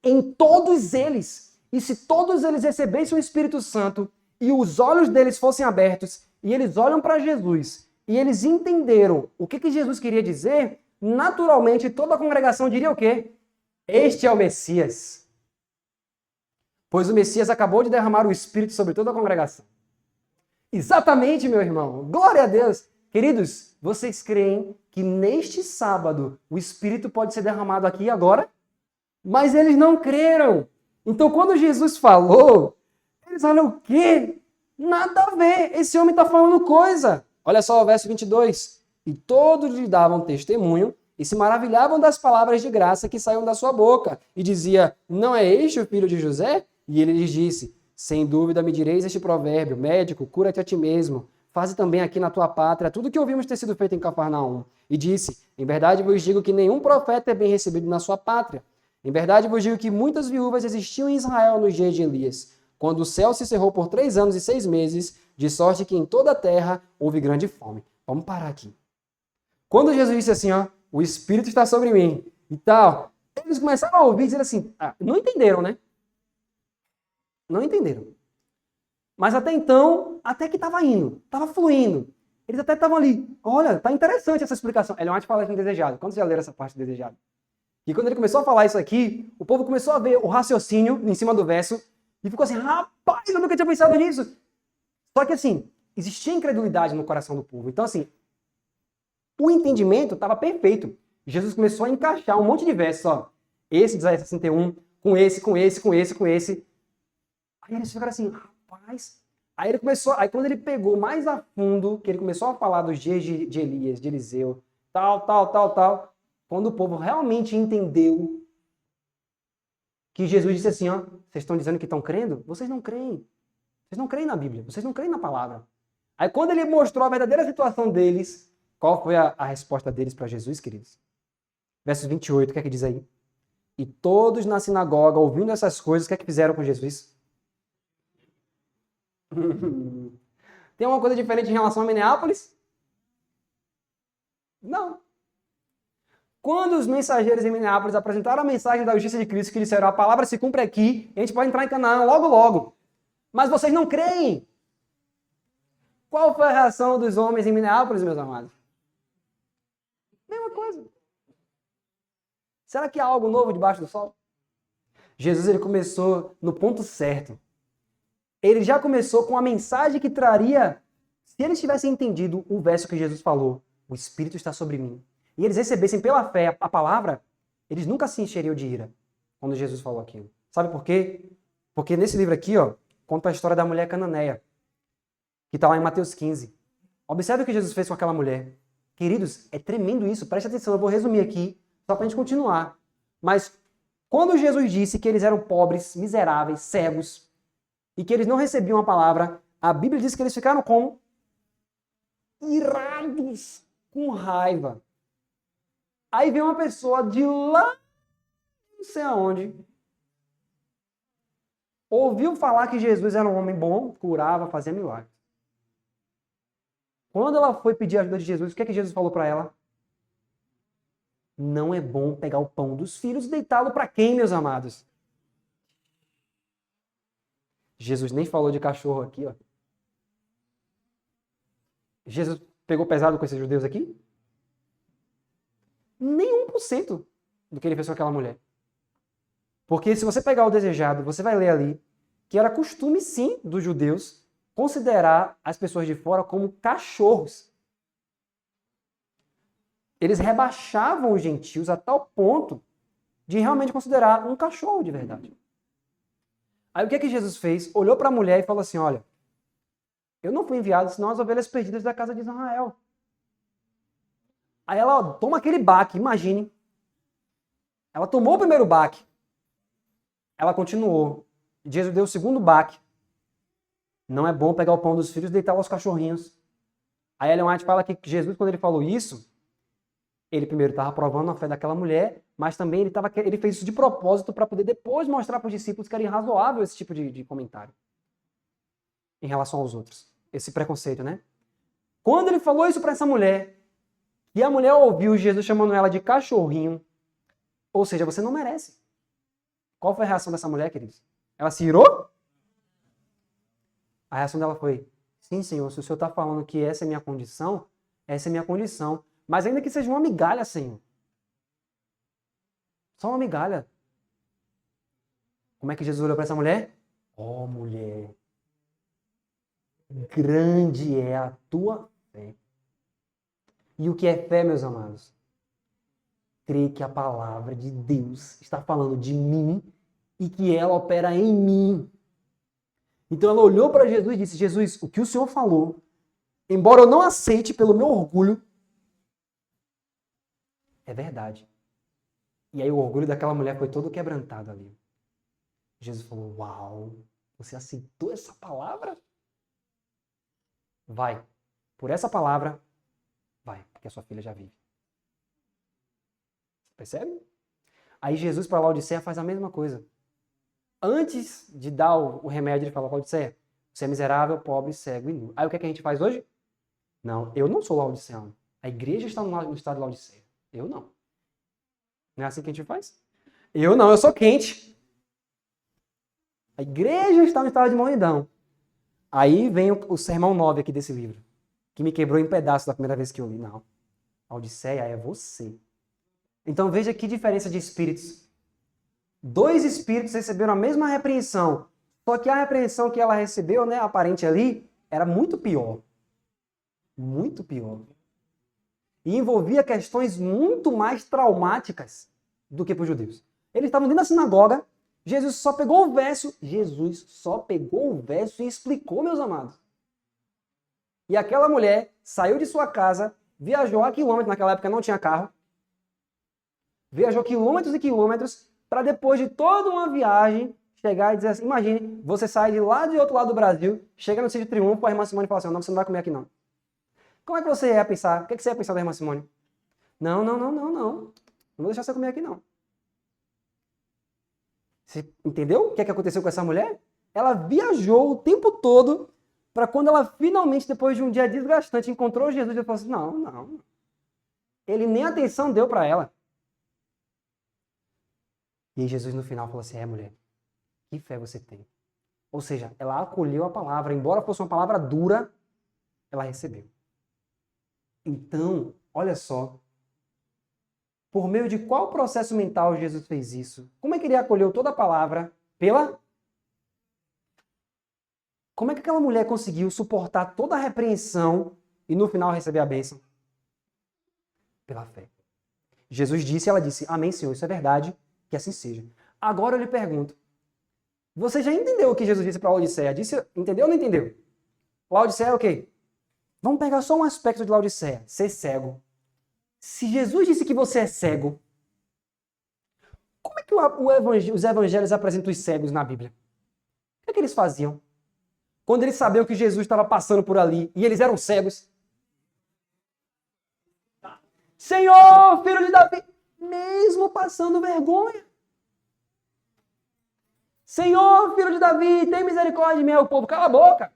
Em todos eles. E se todos eles recebessem o Espírito Santo e os olhos deles fossem abertos e eles olham para Jesus e eles entenderam o que Jesus queria dizer, naturalmente toda a congregação diria o quê? Este é o Messias. Pois o Messias acabou de derramar o Espírito sobre toda a congregação. Exatamente, meu irmão. Glória a Deus. Queridos, vocês creem que neste sábado o Espírito pode ser derramado aqui e agora? Mas eles não creram. Então, quando Jesus falou, eles falam: o quê? Nada a ver. Esse homem está falando coisa. Olha só o verso 22. E todos lhe davam testemunho e se maravilhavam das palavras de graça que saíam da sua boca. E dizia: não é este o filho de José? E ele lhes disse: sem dúvida me direis este provérbio: médico, cura-te a ti mesmo. Faze também aqui na tua pátria tudo o que ouvimos ter sido feito em Cafarnaum. E disse: em verdade vos digo que nenhum profeta é bem recebido na sua pátria. Em verdade vos digo que muitas viúvas existiam em Israel nos dias de Elias, quando o céu se cerrou por 3 anos e 6 meses, de sorte que em toda a terra houve grande fome. Vamos parar aqui. Quando Jesus disse assim, ó, o Espírito está sobre mim e tal, eles começaram a ouvir e dizer assim, não entenderam, né? Não entenderam. Mas até então, até que estava indo, estava fluindo. Eles até estavam ali. Olha, tá interessante essa explicação. Ellen White fala em Desejado. Quando vocês já leram essa parte do Desejado? E quando ele começou a falar isso aqui, o povo começou a ver o raciocínio em cima do verso e ficou assim: rapaz, eu nunca tinha pensado nisso. Só que assim, existia incredulidade no coração do povo. Então assim, o entendimento estava perfeito. Jesus começou a encaixar um monte de versos, ó. Esse de Isaías 61, com esse, com esse, com esse, com esse. Aí eles ficaram assim: rapaz. Aí ele começou, aí quando ele pegou mais a fundo, que ele começou a falar dos dias de Elias, de Eliseu, tal. Quando o povo realmente entendeu que Jesus disse assim, ó, vocês estão dizendo que estão crendo? Vocês não creem. Vocês não creem na Bíblia, vocês não creem na palavra. Aí quando ele mostrou a verdadeira situação deles, qual foi a resposta deles para Jesus, queridos? Versos 28, o que é que diz aí? E todos na sinagoga, ouvindo essas coisas, o que é que fizeram com Jesus? Tem uma coisa diferente em relação a Minneapolis? Não. Quando os mensageiros em Minneapolis apresentaram a mensagem da justiça de Cristo, que disseram: a palavra se cumpre aqui, e a gente pode entrar em Canaã logo. Mas vocês não creem. Qual foi a reação dos homens em Minneapolis, meus amados? Mesma coisa. Será que há algo novo debaixo do sol? Jesus ele começou no ponto certo. Ele já começou com a mensagem que traria, se eles tivessem entendido o verso que Jesus falou, o Espírito está sobre mim, e eles recebessem pela fé a palavra, eles nunca se encheriam de ira quando Jesus falou aquilo. Sabe por quê? Porque nesse livro aqui, ó, conta a história da mulher cananeia, que está lá em Mateus 15. Observe o que Jesus fez com aquela mulher. Queridos, é tremendo isso. Preste atenção, eu vou resumir aqui, só para a gente continuar. Mas quando Jesus disse que eles eram pobres, miseráveis, cegos, e que eles não recebiam a palavra, a Bíblia diz que eles ficaram como? Irados, com raiva. Aí vem uma pessoa de lá, não sei aonde, ouviu falar que Jesus era um homem bom, curava, fazia milagres. Quando ela foi pedir a ajuda de Jesus, o que é que Jesus falou para ela? Não é bom pegar o pão dos filhos e deitá-lo para quem, meus amados? Jesus nem falou de cachorro aqui, ó. Jesus pegou pesado com esses judeus aqui? Nem 1% do que ele fez com aquela mulher. Porque se você pegar o desejado, você vai ler ali que era costume, sim, dos judeus considerar as pessoas de fora como cachorros. Eles rebaixavam os gentios a tal ponto de realmente considerar um cachorro de verdade. Aí o que é que Jesus fez? Olhou para a mulher e falou assim, olha, eu não fui enviado senão as ovelhas perdidas da casa de Israel. Aí ela toma aquele baque, imagine. Ela tomou o primeiro baque. Ela continuou. Jesus deu o segundo baque. Não é bom pegar o pão dos filhos e deitar aos cachorrinhos. Aí Ellen White fala que Jesus, quando ele falou isso, ele primeiro estava provando a fé daquela mulher, mas também ele fez isso de propósito para poder depois mostrar para os discípulos que era irrazoável esse tipo de comentário em relação aos outros. Esse preconceito, né? Quando ele falou isso para essa mulher, e a mulher ouviu Jesus chamando ela de cachorrinho, ou seja, você não merece. Qual foi a reação dessa mulher, queridos? Ela se irou? A reação dela foi, sim, Senhor, se o Senhor está falando que essa é minha condição, essa é minha condição. Mas ainda que seja uma migalha, Senhor. Só uma migalha. Como é que Jesus olhou para essa mulher? Oh, mulher, grande é a tua fé. E o que é fé, meus amados? Crer que a palavra de Deus está falando de mim e que ela opera em mim. Então ela olhou para Jesus e disse, Jesus, o que o Senhor falou, embora eu não aceite pelo meu orgulho, é verdade. E aí o orgulho daquela mulher foi todo quebrantado ali. Jesus falou, uau, você aceitou essa palavra? Vai, por essa palavra, vai, porque a sua filha já vive. Percebe? Aí Jesus para Laodiceia faz a mesma coisa. Antes de dar o remédio, ele fala, Laodiceia, você é miserável, pobre, cego e nu. Aí o que é que a gente faz hoje? Não, eu não sou laodiceano. A igreja está no estado de Laodiceia. Eu não. Não é assim que a gente faz? Eu não, eu sou quente. A igreja está no estado de mornidão. Aí vem o sermão 9 aqui desse livro, que me quebrou em pedaços da primeira vez que eu li. Não, a Odisseia é você. Então veja que diferença de espíritos. Dois espíritos receberam a mesma repreensão, só que a repreensão que ela recebeu, né, aparente ali, era muito pior. Muito pior. E envolvia questões muito mais traumáticas do que para os judeus. Eles estavam dentro da sinagoga, Jesus só pegou o verso e explicou, meus amados. E aquela mulher saiu de sua casa, viajou a quilômetros, naquela época não tinha carro, viajou quilômetros e quilômetros para depois de toda uma viagem chegar e dizer assim, imagine, você sai de lá de outro lado do Brasil, chega no Sítio Triunfo, a irmã Simone fala assim, não, você não vai comer aqui não. Como é que você ia pensar? O que você ia pensar da irmã Simone? Não. Não vou deixar você comer aqui não. Você entendeu o que aconteceu com essa mulher? Ela viajou o tempo todo para quando ela finalmente, depois de um dia desgastante, encontrou Jesus e falou assim, não. Ele nem atenção deu para ela. E aí Jesus no final falou assim, mulher, que fé você tem? Ou seja, ela acolheu a palavra, embora fosse uma palavra dura, ela recebeu. Então, olha só, Por meio de qual processo mental Jesus fez isso? Como é que ele acolheu toda a palavra? Como é que aquela mulher conseguiu suportar toda a repreensão e no final receber a bênção? Pela fé. Jesus disse, ela disse, amém, Senhor, isso é verdade, que assim seja. Agora eu lhe pergunto, você já entendeu o que Jesus disse para Laodiceia? Entendeu ou não entendeu? Laodiceia é o quê? Vamos pegar só um aspecto de Laodiceia, ser cego. Se Jesus disse que você é cego, como é que os evangelhos apresentam os cegos na Bíblia? O que eles faziam? Quando eles sabiam que Jesus estava passando por ali e eles eram cegos. Senhor, filho de Davi, mesmo passando vergonha. Senhor, filho de Davi, tem misericórdia de mim. O povo, cala a boca.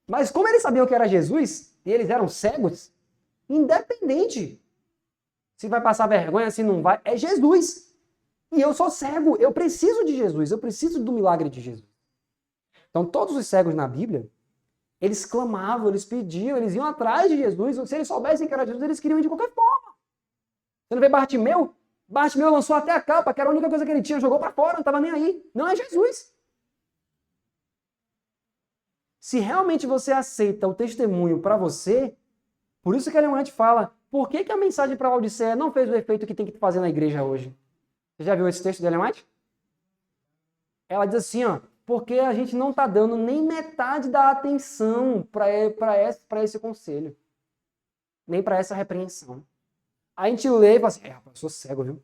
Mas como eles sabiam que era Jesus, e eles eram cegos, independente se vai passar vergonha, se não vai, é Jesus. E eu sou cego, eu preciso de Jesus, eu preciso do milagre de Jesus. Então todos os cegos na Bíblia, eles clamavam, eles pediam, eles iam atrás de Jesus. Se eles soubessem que era Jesus, eles queriam ir de qualquer forma. Você não vê Bartimeu? Bartimeu lançou até a capa, que era a única coisa que ele tinha, jogou para fora, não estava nem aí. Não é Jesus. Se realmente você aceita o testemunho para você, por isso que Ellen White fala, por que a mensagem para a Laodiceia não fez o efeito que tem que fazer na igreja hoje? Você já viu esse texto de Ellen White? Ela diz assim, ó, porque a gente não está dando nem metade da atenção para esse conselho, nem para essa repreensão. A gente lê e fala assim, eu sou cego, viu?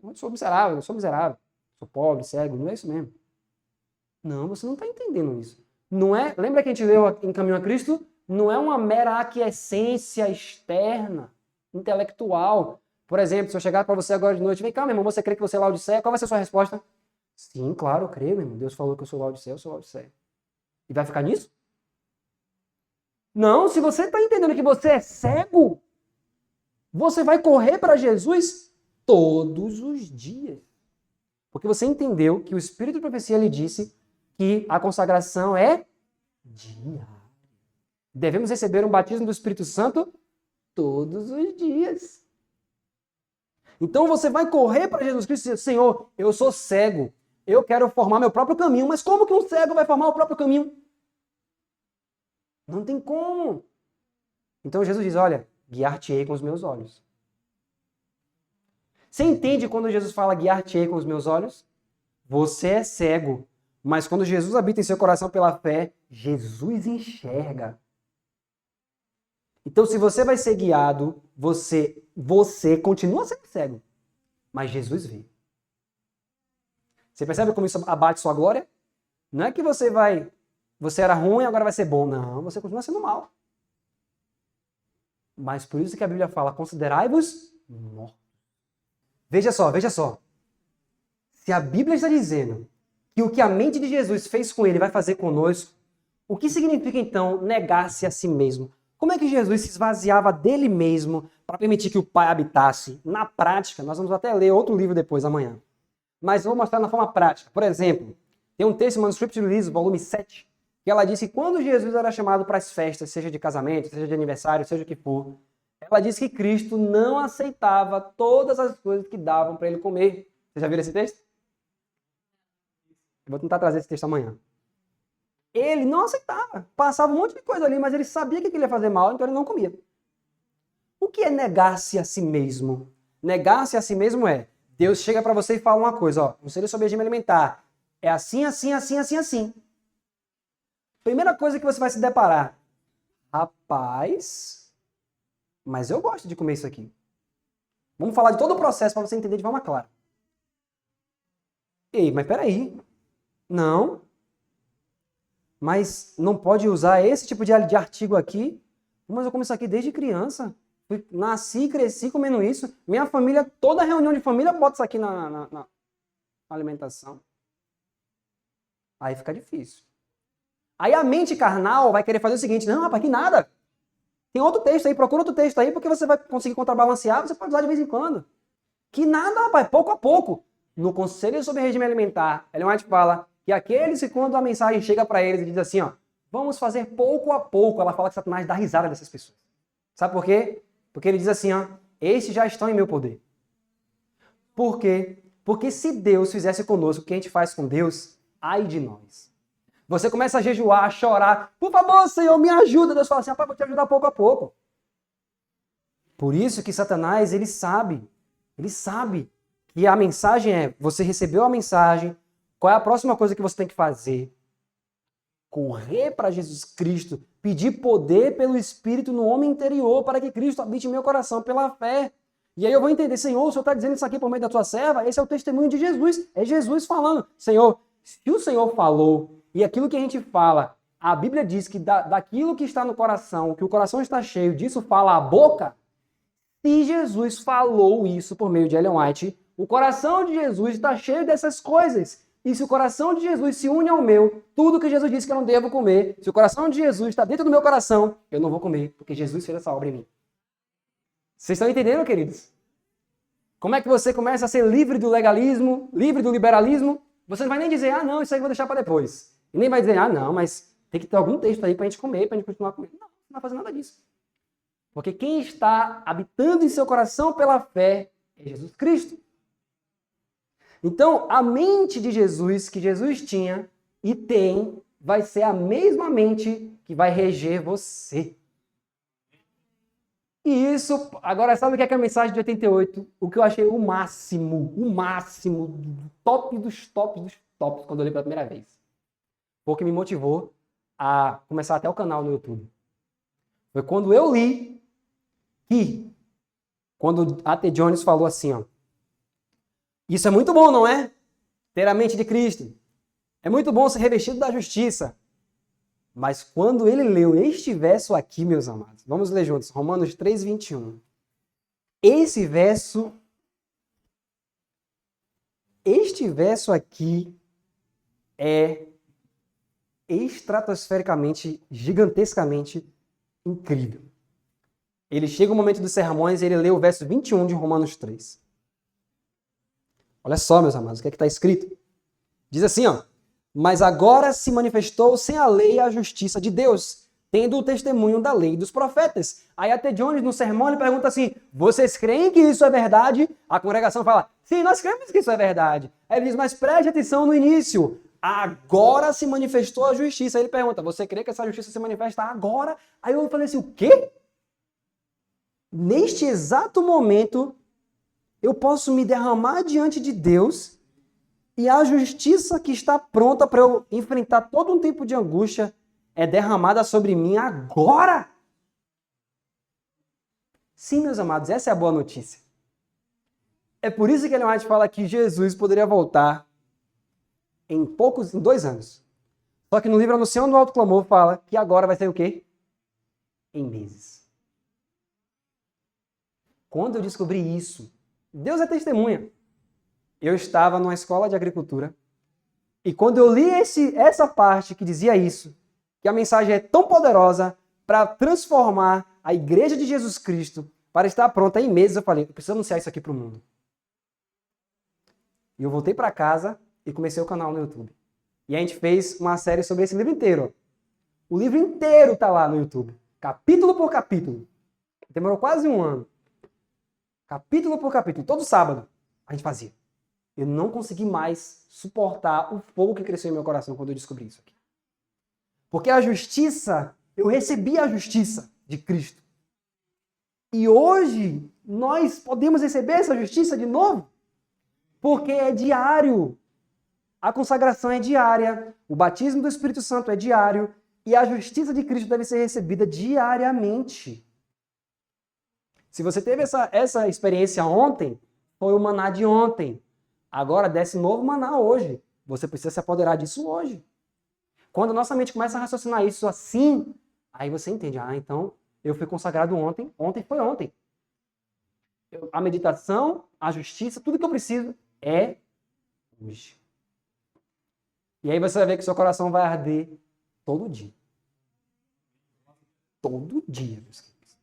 Eu sou miserável, sou pobre, cego, não é isso mesmo. Não, você não está entendendo isso. Não é, lembra que a gente leu em Caminho a Cristo? Não é uma mera aquiescência externa, intelectual. Por exemplo, se eu chegar para você agora de noite, vem cá, meu irmão, você crê que você é Laodiceia? Qual vai ser a sua resposta? Sim, claro, eu creio, meu irmão. Deus falou que eu sou Laodiceia, eu sou Laodiceia. E vai ficar nisso? Não, se você está entendendo que você é cego, você vai correr para Jesus todos os dias. Porque você entendeu que o Espírito de Profecia lhe disse que a consagração é diária. Devemos receber um batismo do Espírito Santo todos os dias. Então você vai correr para Jesus Cristo e dizer, Senhor, eu sou cego, eu quero formar meu próprio caminho. Mas como que um cego vai formar o próprio caminho? Não tem como. Então Jesus diz, olha, guiar-te-ei com os meus olhos. Você entende quando Jesus fala guiar-te-ei com os meus olhos? Você é cego, mas quando Jesus habita em seu coração pela fé, Jesus enxerga. Então, se você vai ser guiado, você continua sendo cego, mas Jesus vê. Você percebe como isso abate sua glória? Não é que você era ruim e agora vai ser bom. Não, você continua sendo mal. Mas por isso que a Bíblia fala, considerai-vos mortos. Veja só. Se a Bíblia está dizendo que o que a mente de Jesus fez com ele vai fazer conosco, o que significa então negar-se a si mesmo? Como é que Jesus se esvaziava dele mesmo para permitir que o Pai habitasse? Na prática, nós vamos até ler outro livro depois, amanhã. Mas vou mostrar na forma prática. Por exemplo, tem um texto, Manuscript Release, volume 7, que ela disse que quando Jesus era chamado para as festas, seja de casamento, seja de aniversário, seja o que for, ela disse que Cristo não aceitava todas as coisas que davam para ele comer. Você já viu esse texto? Eu vou tentar trazer esse texto amanhã. Ele não aceitava. Passava um monte de coisa ali, mas ele sabia que aquilo ia fazer mal, então ele não comia. O que é negar-se a si mesmo? Negar-se a si mesmo é, Deus chega para você e fala uma coisa, ó, conselho sobre regime alimentar. É assim, assim, assim, assim, assim. Primeira coisa que você vai se deparar. Rapaz, mas eu gosto de comer isso aqui. Vamos falar de todo o processo para você entender de forma clara. Ei, mas peraí. Não. Mas não pode usar esse tipo de artigo aqui? Mas eu como isso aqui desde criança. Nasci e cresci comendo isso. Minha família, toda reunião de família, bota isso aqui na alimentação. Aí fica difícil. Aí a mente carnal vai querer fazer o seguinte, não, rapaz, que nada. Tem outro texto aí, procura outro texto aí, porque você vai conseguir contrabalancear, você pode usar de vez em quando. Que nada, rapaz, pouco a pouco. No Conselho sobre Regime Alimentar, Ellen White fala que aqueles que quando a mensagem chega para eles e diz assim, ó, vamos fazer pouco a pouco, ela fala que Satanás dá risada dessas pessoas. Sabe por quê? Porque ele diz assim, ó, estes já estão em meu poder. Por quê? Porque se Deus fizesse conosco o que a gente faz com Deus, ai de nós. Você começa a jejuar, a chorar, por favor, Senhor, me ajuda. Deus fala assim, rapaz, vou te ajudar pouco a pouco. Por isso que Satanás, ele sabe que a mensagem é, você recebeu a mensagem, qual é a próxima coisa que você tem que fazer? Correr para Jesus Cristo, pedir poder pelo Espírito no homem interior, para que Cristo habite em meu coração pela fé. E aí eu vou entender, Senhor, o Senhor está dizendo isso aqui por meio da tua serva, esse é o testemunho de Jesus, é Jesus falando. Senhor, se o Senhor falou, e aquilo que a gente fala, a Bíblia diz que daquilo que está no coração, que o coração está cheio, disso fala a boca. Se Jesus falou isso por meio de Ellen White, o coração de Jesus está cheio dessas coisas. E se o coração de Jesus se une ao meu, tudo que Jesus disse que eu não devo comer, se o coração de Jesus está dentro do meu coração, eu não vou comer, porque Jesus fez essa obra em mim. Vocês estão entendendo, queridos? Como é que você começa a ser livre do legalismo, livre do liberalismo? Você não vai nem dizer, não, isso aí eu vou deixar para depois. E nem vai dizer, não, mas tem que ter algum texto aí para a gente comer, para a gente continuar comendo. Não, não vai fazer nada disso. Porque quem está habitando em seu coração pela fé é Jesus Cristo. Então, a mente de Jesus, que Jesus tinha e tem, vai ser a mesma mente que vai reger você. E isso, agora sabe o que é a mensagem de 88? O que eu achei o máximo, top dos tops, quando eu li pela primeira vez. Foi o que me motivou a começar até o canal no YouTube. Foi quando eu li que, quando A.T. Jones falou assim, ó, isso é muito bom, não é? Ter a mente de Cristo. É muito bom ser revestido da justiça. Mas quando ele leu este verso aqui, meus amados, vamos ler juntos, Romanos 3, 21. Este verso aqui é estratosfericamente, gigantescamente incrível. Ele chega o momento dos sermões e ele lê o verso 21 de Romanos 3. Olha só, meus amados, o que é que está escrito? Diz assim, ó. Mas agora se manifestou sem a lei a justiça de Deus, tendo o testemunho da lei e dos profetas. Aí A.T. Jones, no sermão, ele pergunta assim, vocês creem que isso é verdade? A congregação fala, sim, nós cremos que isso é verdade. Aí ele diz, mas preste atenção no início. Agora se manifestou a justiça. Aí ele pergunta, você crê que essa justiça se manifesta agora? Aí eu falei assim, o quê? Neste exato momento, eu posso me derramar diante de Deus e a justiça que está pronta para eu enfrentar todo um tempo de angústia é derramada sobre mim agora? Sim, meus amados, essa é a boa notícia. É por isso que Ellen White fala que Jesus poderia voltar em 2 anos. Só que no livro Anunciando o Alto Clamor fala que agora vai ser o quê? Em meses. Quando eu descobri isso, Deus é testemunha. Eu estava numa escola de agricultura e quando eu li essa parte que dizia isso, que a mensagem é tão poderosa para transformar a igreja de Jesus Cristo para estar pronta em meses, eu falei, eu preciso anunciar isso aqui para o mundo. E eu voltei para casa e comecei o canal no YouTube. E a gente fez uma série sobre esse livro inteiro. O livro inteiro está lá no YouTube, capítulo por capítulo. Demorou quase 1 ano. Capítulo por capítulo, todo sábado a gente fazia. Eu não consegui mais suportar o fogo que cresceu em meu coração quando eu descobri isso aqui. Porque a justiça, eu recebi a justiça de Cristo. E hoje nós podemos receber essa justiça de novo. Porque é diário. A consagração é diária. O batismo do Espírito Santo é diário. E a justiça de Cristo deve ser recebida diariamente. Se você teve essa experiência ontem, foi o maná de ontem. Agora desce novo maná hoje. Você precisa se apoderar disso hoje. Quando a nossa mente começa a raciocinar isso assim, aí você entende. Então eu fui consagrado ontem. Ontem foi ontem. A meditação, a justiça, tudo que eu preciso é hoje. E aí você vai ver que seu coração vai arder todo dia. Todo dia, meus queridos.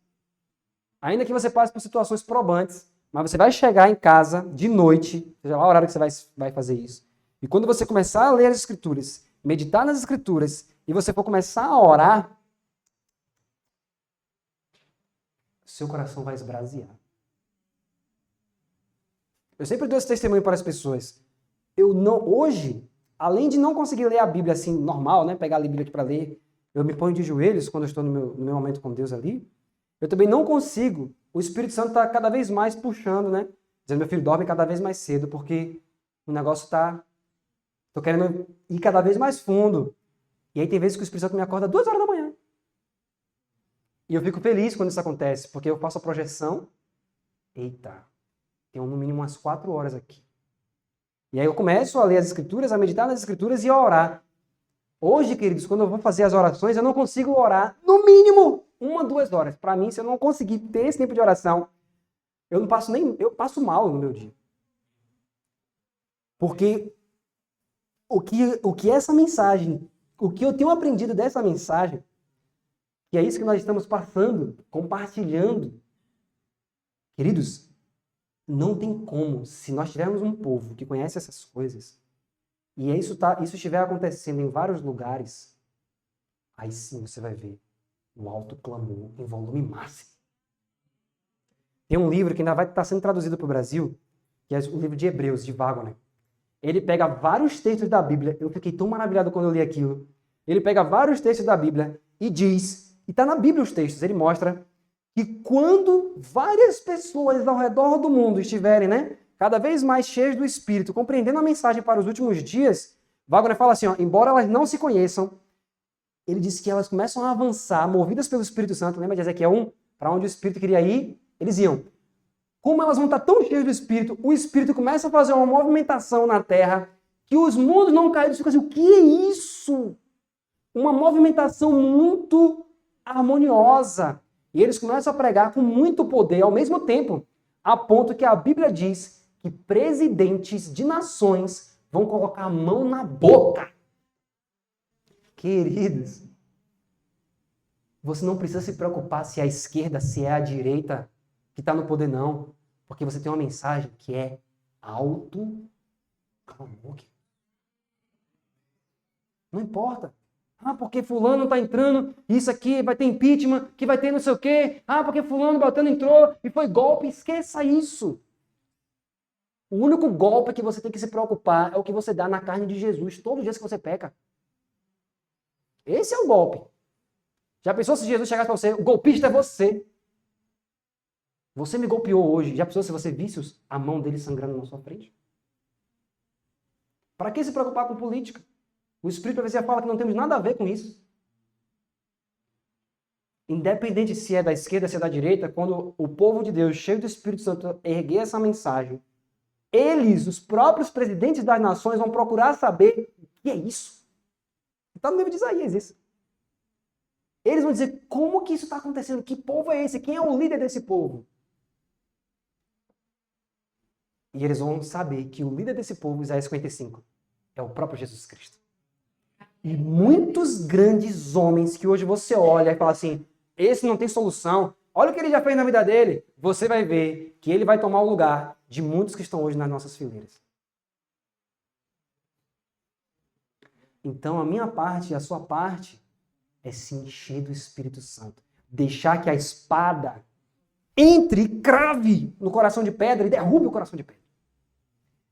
Ainda que você passe por situações probantes, mas você vai chegar em casa de noite, seja lá o horário que você vai fazer isso. E quando você começar a ler as Escrituras, meditar nas Escrituras, e você for começar a orar, seu coração vai esbrasear. Eu sempre dou esse testemunho para as pessoas. Hoje, além de não conseguir ler a Bíblia assim, normal, né? Pegar a Bíblia aqui para ler, eu me ponho de joelhos quando eu estou no meu momento com Deus ali. Eu também não consigo. O Espírito Santo está cada vez mais puxando, né? Dizendo, meu filho, dorme cada vez mais cedo, porque o negócio está... Estou querendo ir cada vez mais fundo. E aí tem vezes que o Espírito Santo me acorda 2 horas da manhã. E eu fico feliz quando isso acontece, porque eu faço a projeção. Eita, tenho no mínimo umas 4 horas aqui. E aí eu começo a ler as Escrituras, a meditar nas Escrituras e a orar. Hoje, queridos, quando eu vou fazer as orações, eu não consigo orar no mínimo 1, 2 horas. Para mim, se eu não conseguir ter esse tempo de oração, eu passo mal no meu dia. Porque o que essa mensagem, o que eu tenho aprendido dessa mensagem, e é isso que nós estamos passando, compartilhando. Queridos, não tem como, se nós tivermos um povo que conhece essas coisas, e isso estiver acontecendo em vários lugares, aí sim você vai ver o alto clamor em volume máximo. Tem um livro que ainda vai estar sendo traduzido para o Brasil, que é o livro de Hebreus, de Wagner. Ele pega vários textos da Bíblia, eu fiquei tão maravilhado quando eu li aquilo. Ele pega vários textos da Bíblia e diz, e está na Bíblia os textos, ele mostra que quando várias pessoas ao redor do mundo estiverem, né, cada vez mais cheias do Espírito, compreendendo a mensagem para os últimos dias, Wagner fala assim, ó, embora elas não se conheçam, ele diz que elas começam a avançar, movidas pelo Espírito Santo, lembra de Ezequiel 1? Para onde o Espírito queria ir, eles iam. Como elas vão estar tão cheias do Espírito, o Espírito começa a fazer uma movimentação na terra, que os mundos não caídos ficam assim, o que é isso? Uma movimentação muito harmoniosa. E eles começam a pregar com muito poder ao mesmo tempo, a ponto que a Bíblia diz que presidentes de nações vão colocar a mão na boca. Queridos, você não precisa se preocupar se é a esquerda, se é a direita que está no poder, não. Porque você tem uma mensagem que é alto clamor. Não importa. Ah, porque fulano está entrando, isso aqui vai ter impeachment, que vai ter não sei o quê. Ah, porque fulano Beltrano entrou e foi golpe. Esqueça isso. O único golpe que você tem que se preocupar é o que você dá na carne de Jesus todos os dias que você peca. Esse é o golpe. Já pensou se Jesus chegasse para você, o golpista é você. Você me golpeou hoje. Já pensou se você visse a mão dele sangrando na sua frente? Para que se preocupar com política? O Espírito de Profecia fala que não temos nada a ver com isso. Independente se é da esquerda, se é da direita, quando o povo de Deus, cheio do Espírito Santo, erguer essa mensagem, eles, os próprios presidentes das nações, vão procurar saber o que é isso. Está no livro de Isaías isso. Eles vão dizer, como que isso está acontecendo? Que povo é esse? Quem é o líder desse povo? E eles vão saber que o líder desse povo, Isaías 55, é o próprio Jesus Cristo. E muitos grandes homens que hoje você olha e fala assim, esse não tem solução, olha o que ele já fez na vida dele, você vai ver que ele vai tomar o lugar de muitos que estão hoje nas nossas fileiras. Então a minha parte e a sua parte é se encher do Espírito Santo. Deixar que a espada entre e crave no coração de pedra e derrube o coração de pedra.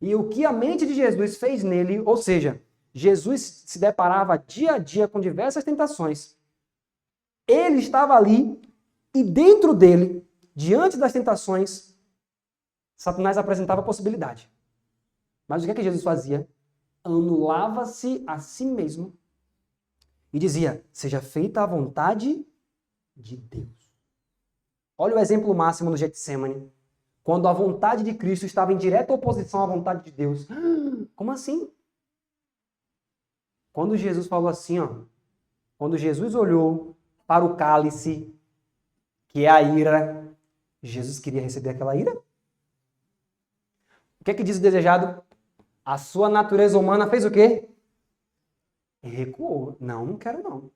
E o que a mente de Jesus fez nele, ou seja, Jesus se deparava dia a dia com diversas tentações. Ele estava ali e dentro dele, diante das tentações, Satanás apresentava a possibilidade. Mas o que é que Jesus fazia? Anulava-se a si mesmo e dizia, seja feita a vontade de Deus. Olha o exemplo máximo no Getsemane. Quando a vontade de Cristo estava em direta oposição à vontade de Deus. Como assim? Quando Jesus falou assim, ó, quando Jesus olhou para o cálice, que é a ira, Jesus queria receber aquela ira? O que é que diz o desejado? A sua natureza humana fez o quê? Recuou. Não quero não.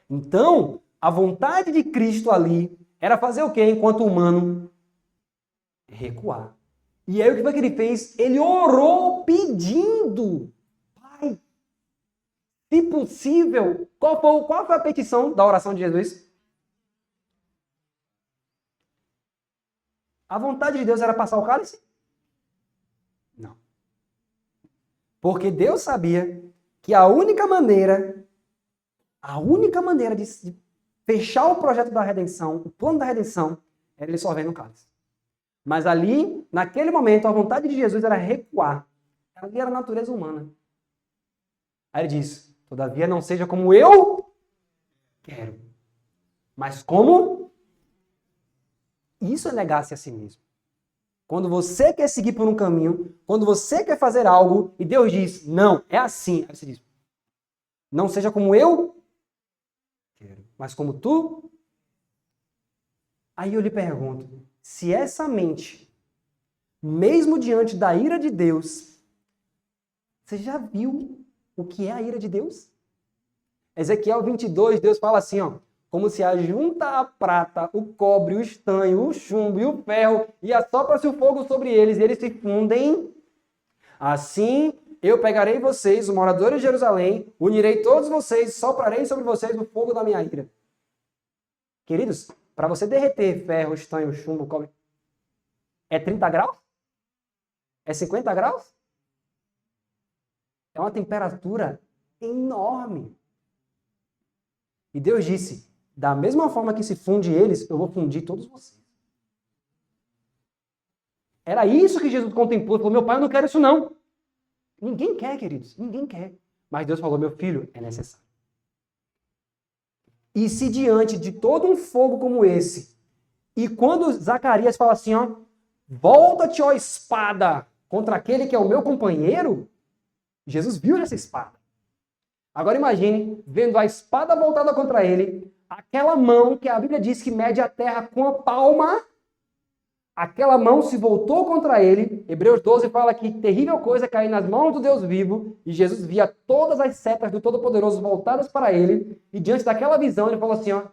Então, a vontade de Cristo ali era fazer o quê enquanto humano? Recuar. E aí o que foi que ele fez? Ele orou pedindo. Pai, se possível, qual foi a petição da oração de Jesus? A vontade de Deus era passar o cálice? Não. Porque Deus sabia que a única maneira de fechar o projeto da redenção, o plano da redenção, era ele sorvendo o cálice. Mas ali, naquele momento, a vontade de Jesus era recuar. Ali era a natureza humana. Aí ele diz, todavia não seja como eu quero, mas como... Isso é negar-se a si mesmo. Quando você quer seguir por um caminho, quando você quer fazer algo, e Deus diz, não, é assim. Aí você diz, não seja como eu quero, mas como tu. Aí eu lhe pergunto, se essa mente, mesmo diante da ira de Deus, você já viu o que é a ira de Deus? Ezequiel 22, Deus fala assim, ó, como se ajunta a prata, o cobre, o estanho, o chumbo e o ferro, e assopra-se o fogo sobre eles, e eles se fundem. Assim, eu pegarei vocês, os moradores de Jerusalém, unirei todos vocês, soprarei sobre vocês o fogo da minha ira. Queridos, para você derreter ferro, estanho, chumbo, cobre, é 30 graus? É 50 graus? É uma temperatura enorme. E Deus disse, da mesma forma que se funde eles, eu vou fundir todos vocês. Era isso que Jesus contemplou. Ele falou, meu pai, eu não quero isso não. Ninguém quer, queridos. Ninguém quer. Mas Deus falou, meu filho, é necessário. E se diante de todo um fogo como esse, e quando Zacarias fala assim, ó, volta-te, ó espada, contra aquele que é o meu companheiro, Jesus viu essa espada. Agora imagine, vendo a espada voltada contra ele, aquela mão que a Bíblia diz que mede a terra com a palma, aquela mão se voltou contra ele. Hebreus 12 fala que terrível coisa é cair nas mãos do Deus vivo, e Jesus via todas as setas do Todo-Poderoso voltadas para ele, e diante daquela visão ele falou assim, ó,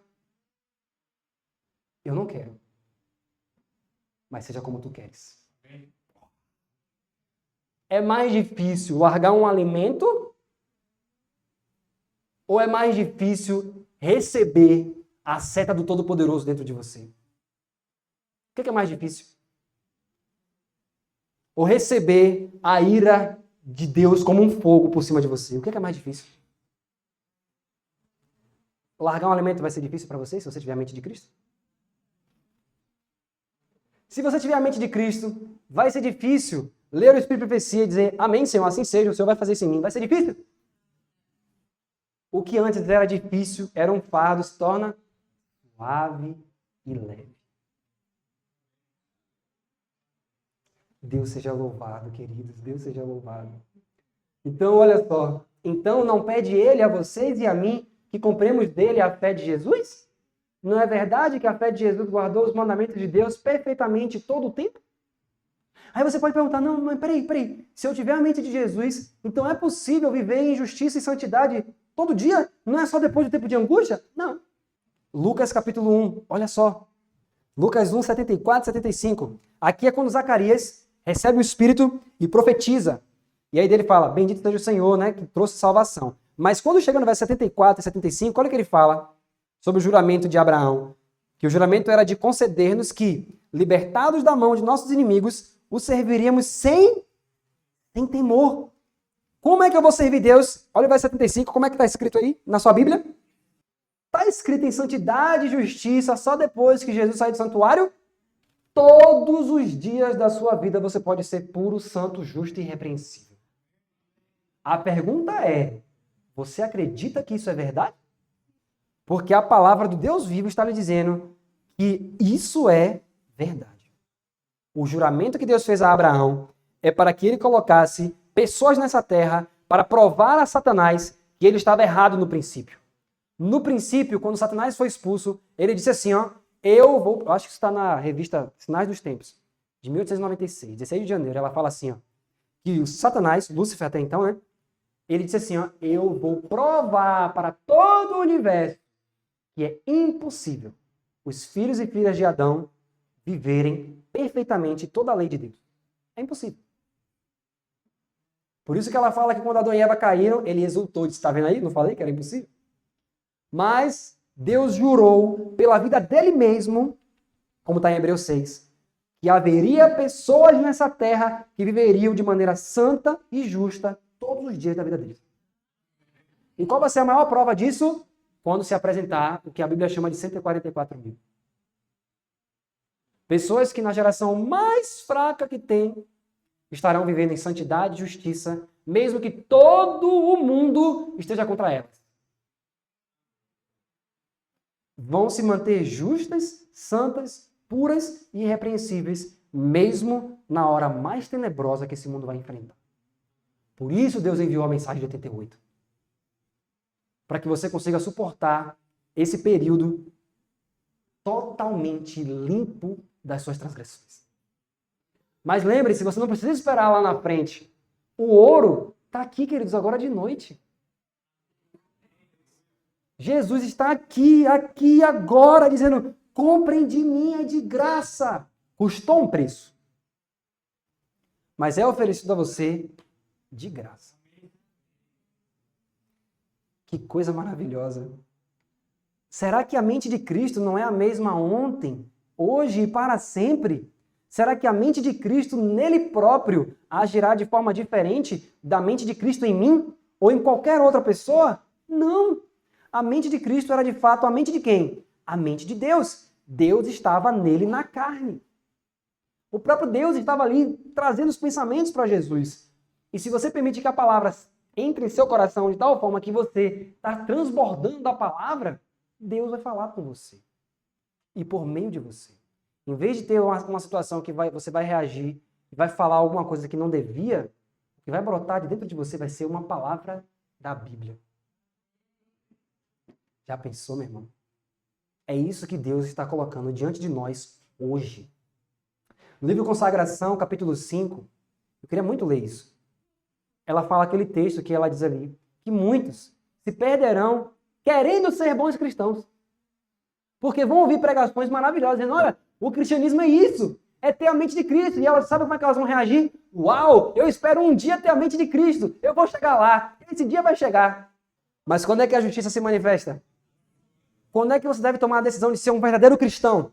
eu não quero, mas seja como tu queres. É mais difícil largar um alimento ou é mais difícil receber a seta do Todo-Poderoso dentro de você? O que é mais difícil? Ou receber a ira de Deus como um fogo por cima de você? O que é mais difícil? Largar um alimento vai ser difícil para você se você tiver a mente de Cristo? Se você tiver a mente de Cristo, vai ser difícil ler o Espírito de Profecia e dizer, amém, Senhor, assim seja, o Senhor vai fazer isso em mim. Vai ser difícil? O que antes era difícil, era um fardo, se torna suave e leve. Deus seja louvado, queridos. Deus seja louvado. Então, olha só. Então, não pede Ele a vocês e a mim que compremos dele a fé de Jesus? Não é verdade que a fé de Jesus guardou os mandamentos de Deus perfeitamente todo o tempo? Aí você pode perguntar, não, mas peraí. Se eu tiver a mente de Jesus, então é possível viver em justiça e santidade todo dia? Não é só depois do tempo de angústia? Não. Lucas capítulo 1, olha só. Lucas 1, 74, 75. Aqui é quando Zacarias recebe o Espírito e profetiza. E aí dele fala, bendito seja o Senhor, né, que trouxe salvação. Mas quando chega no verso 74 e 75, olha o que ele fala sobre o juramento de Abraão. Que o juramento era de conceder-nos que, libertados da mão de nossos inimigos, o serviríamos sem temor. Como é que eu vou servir Deus? Olha o verso 75, como é que está escrito aí na sua Bíblia? Está escrito em santidade e justiça só depois que Jesus sair do santuário? Todos os dias da sua vida você pode ser puro, santo, justo e irrepreensível. A pergunta é, você acredita que isso é verdade? Porque a palavra do Deus vivo está lhe dizendo que isso é verdade. O juramento que Deus fez a Abraão é para que ele colocasse pessoas nessa terra para provar a Satanás que ele estava errado no princípio. No princípio, quando Satanás foi expulso, ele disse assim, ó, eu acho que isso está na revista Sinais dos Tempos, de 1896, 16 de janeiro, ela fala assim, ó, que o Satanás, Lúcifer até então, né, ele disse assim, ó, eu vou provar para todo o universo que é impossível os filhos e filhas de Adão viverem perfeitamente toda a lei de Deus. É impossível. Por isso que ela fala que quando Adão e Eva caíram, ele exultou, disse, está vendo aí? Não falei que era impossível? Mas Deus jurou pela vida dele mesmo, como está em Hebreus 6, que haveria pessoas nessa terra que viveriam de maneira santa e justa todos os dias da vida deles. E qual vai ser a maior prova disso? Quando se apresentar o que a Bíblia chama de 144 mil. Pessoas que na geração mais fraca que tem, estarão vivendo em santidade e justiça, mesmo que todo o mundo esteja contra elas. Vão se manter justas, santas, puras e irrepreensíveis, mesmo na hora mais tenebrosa que esse mundo vai enfrentar. Por isso Deus enviou a mensagem de 88. Para que você consiga suportar esse período totalmente limpo das suas transgressões. Mas lembre-se, você não precisa esperar lá na frente. O ouro está aqui, queridos, agora de noite. Jesus está aqui, agora, dizendo, comprem de mim, é de graça. Custou um preço. Mas é oferecido a você de graça. Que coisa maravilhosa. Será que a mente de Cristo não é a mesma ontem, hoje e para sempre? Será que a mente de Cristo nele próprio agirá de forma diferente da mente de Cristo em mim ou em qualquer outra pessoa? Não. A mente de Cristo era de fato a mente de quem? A mente de Deus. Deus estava nele na carne. O próprio Deus estava ali trazendo os pensamentos para Jesus. E se você permite que a palavra entre em seu coração de tal forma que você está transbordando a palavra, Deus vai falar com você. E por meio de você. Em vez de ter uma situação que você vai reagir, vai falar alguma coisa que não devia, o que vai brotar de dentro de você vai ser uma palavra da Bíblia. Já pensou, meu irmão? É isso que Deus está colocando diante de nós hoje. No livro Consagração, capítulo 5, eu queria muito ler isso. Ela fala aquele texto que ela diz ali, que muitos se perderão querendo ser bons cristãos. Porque vão ouvir pregações maravilhosas, dizendo, olha, o cristianismo é isso, é ter a mente de Cristo. E elas sabem como é que elas vão reagir? Uau, eu espero um dia ter a mente de Cristo, eu vou chegar lá, esse dia vai chegar. Mas quando é que a justiça se manifesta? Quando é que você deve tomar a decisão de ser um verdadeiro cristão?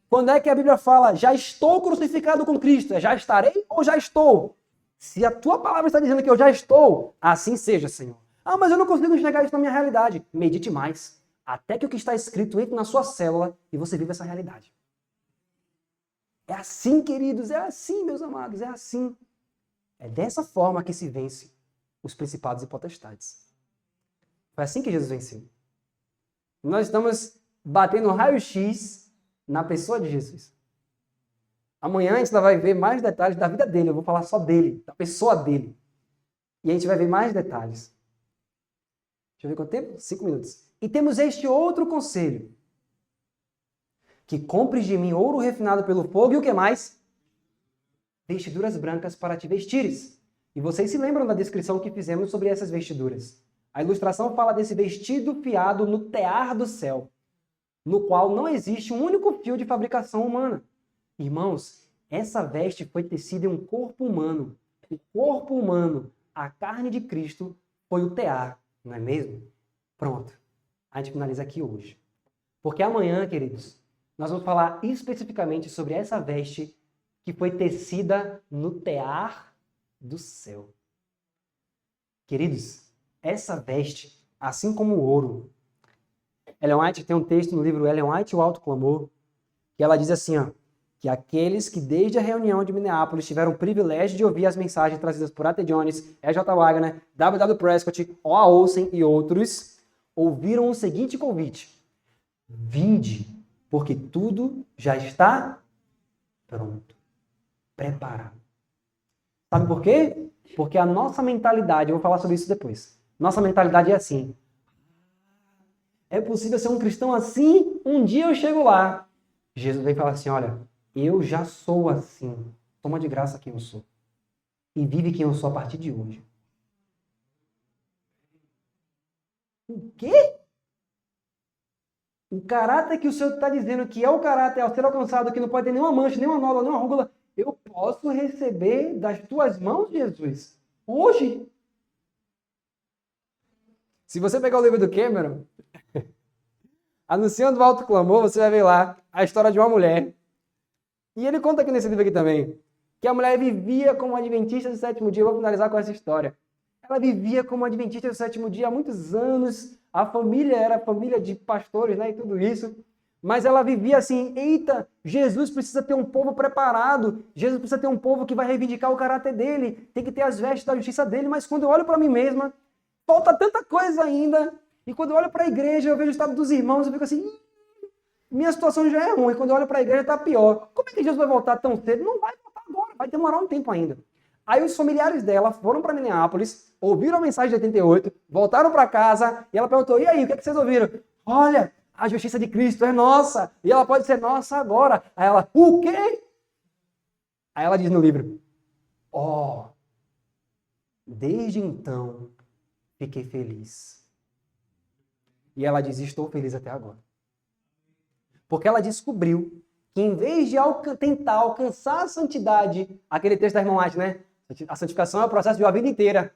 Quando é que a Bíblia fala, já estou crucificado com Cristo? É já estarei ou já estou? Se a tua palavra está dizendo que eu já estou, assim seja, Senhor. Ah, mas eu não consigo enxergar isso na minha realidade. Medite mais. Até que o que está escrito entre na sua célula e você viva essa realidade. É assim, queridos, é assim, meus amados, é assim. É dessa forma que se vence os principados e potestades. Foi assim que Jesus venceu. Nós estamos batendo raio-x na pessoa de Jesus. Amanhã a gente vai ver mais detalhes da vida dele. Eu vou falar só dele, da pessoa dele. E a gente vai ver mais detalhes. Deixa eu ver quanto tempo? 5 minutos. E temos este outro conselho. Que compres de mim ouro refinado pelo fogo e o que mais? Vestiduras brancas para te vestires. E vocês se lembram da descrição que fizemos sobre essas vestiduras. A ilustração fala desse vestido fiado no tear do céu, no qual não existe um único fio de fabricação humana. Irmãos, essa veste foi tecida em um corpo humano. O corpo humano, a carne de Cristo, foi o tear, não é mesmo? Pronto. A gente finaliza aqui hoje. Porque amanhã, queridos, nós vamos falar especificamente sobre essa veste que foi tecida no tear do céu. Queridos, essa veste, assim como o ouro, Ellen White tem um texto no livro Ellen White e o Alto Clamor, que ela diz assim, ó, que aqueles que desde a reunião de Minneapolis tiveram o privilégio de ouvir as mensagens trazidas por A.T. Jones, E.J. Wagner, W.W. Prescott, O.A. Olsen e outros, ouviram o seguinte convite: vinde, porque tudo já está pronto, preparado. Sabe por quê? Porque a nossa mentalidade, eu vou falar sobre isso depois, nossa mentalidade é assim: é possível ser um cristão assim? Um dia eu chego lá. Jesus vem falar assim, olha, eu já sou assim. Toma de graça quem eu sou. E vive quem eu sou a partir de hoje. O quê? O caráter que o Senhor está dizendo que é o caráter ao ser alcançado, que não pode ter nenhuma mancha, nenhuma nódoa, nenhuma rúgula, eu posso receber das tuas mãos, Jesus, hoje. Se você pegar o livro do Cameron, Anunciando o Alto Clamor, você vai ver lá a história de uma mulher E ele conta aqui nesse livro aqui também, que a mulher vivia como adventista do sétimo dia. Eu vou finalizar com essa história. Ela vivia como adventista do sétimo dia há muitos anos. A família era família de pastores, né, e tudo isso. Mas ela vivia assim, eita, Jesus precisa ter um povo preparado. Jesus precisa ter um povo que vai reivindicar o caráter dele. Tem que ter as vestes da justiça dele. Mas quando eu olho para mim mesma, falta tanta coisa ainda. E quando eu olho para a igreja, eu vejo o estado dos irmãos, eu fico assim, minha situação já é ruim. Quando eu olho para a igreja, está pior. Como é que Jesus vai voltar tão cedo? Não vai voltar agora, vai demorar um tempo ainda. Aí os familiares dela foram para Minneapolis, ouviram a mensagem de 88, voltaram para casa e ela perguntou, e aí, o que é que vocês ouviram? Olha, a justiça de Cristo é nossa e ela pode ser nossa agora. Aí ela, o quê? Aí ela diz no livro, desde então fiquei feliz. E ela diz, estou feliz até agora. Porque ela descobriu que em vez de tentar alcançar a santidade, aquele texto da irmã White, né? A santificação é o processo de uma vida inteira.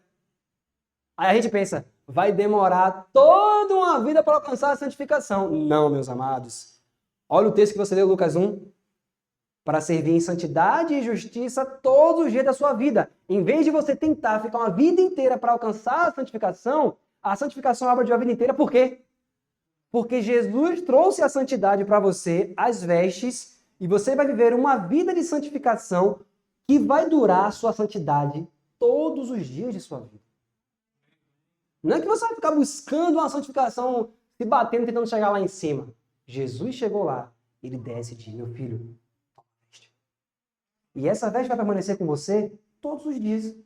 Aí a gente pensa, vai demorar toda uma vida para alcançar a santificação. Não, meus amados. Olha o texto que você leu, Lucas 1. Para servir em santidade e justiça todos os dias da sua vida. Em vez de você tentar ficar uma vida inteira para alcançar a santificação é obra de uma vida inteira. Por quê? Porque Jesus trouxe a santidade para você, as vestes, e você vai viver uma vida de santificação que vai durar a sua santidade todos os dias de sua vida. Não é que você vai ficar buscando uma santificação, se batendo, tentando chegar lá em cima. Jesus chegou lá, ele desce e diz, meu filho, toma a veste. E essa veste vai permanecer com você todos os dias.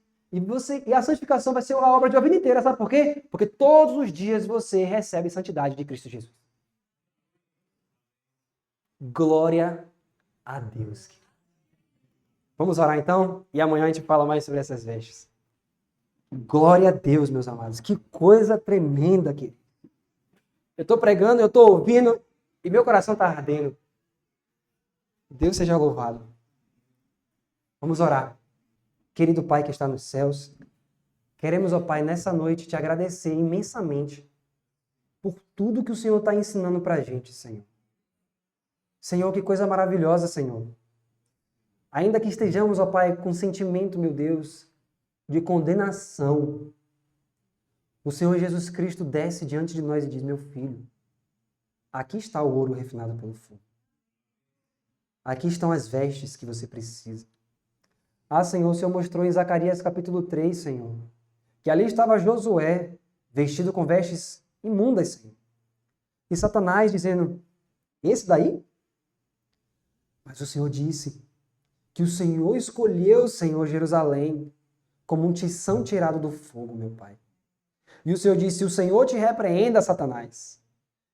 E a santificação vai ser a obra de uma vida inteira, sabe por quê? Porque todos os dias você recebe santidade de Cristo Jesus. Glória a Deus. Vamos orar então? E amanhã a gente fala mais sobre essas vestes. Glória a Deus, meus amados. Que coisa tremenda aqui. Eu estou pregando, eu estou ouvindo e meu coração está ardendo. Deus seja louvado. Vamos orar. Querido Pai que está nos céus, queremos, ó Pai, nessa noite te agradecer imensamente por tudo que o Senhor está ensinando para a gente, Senhor. Senhor, que coisa maravilhosa, Senhor. Ainda que estejamos, ó Pai, com sentimento, meu Deus, de condenação, o Senhor Jesus Cristo desce diante de nós e diz, meu filho, aqui está o ouro refinado pelo fogo. Aqui estão as vestes que você precisa. Ah, Senhor, o Senhor mostrou em Zacarias capítulo 3, Senhor, que ali estava Josué, vestido com vestes imundas, Senhor. E Satanás dizendo, esse daí? Mas o Senhor disse que o Senhor escolheu, Senhor, Jerusalém, como um tição tirado do fogo, meu Pai. E o Senhor disse, o Senhor te repreenda, Satanás.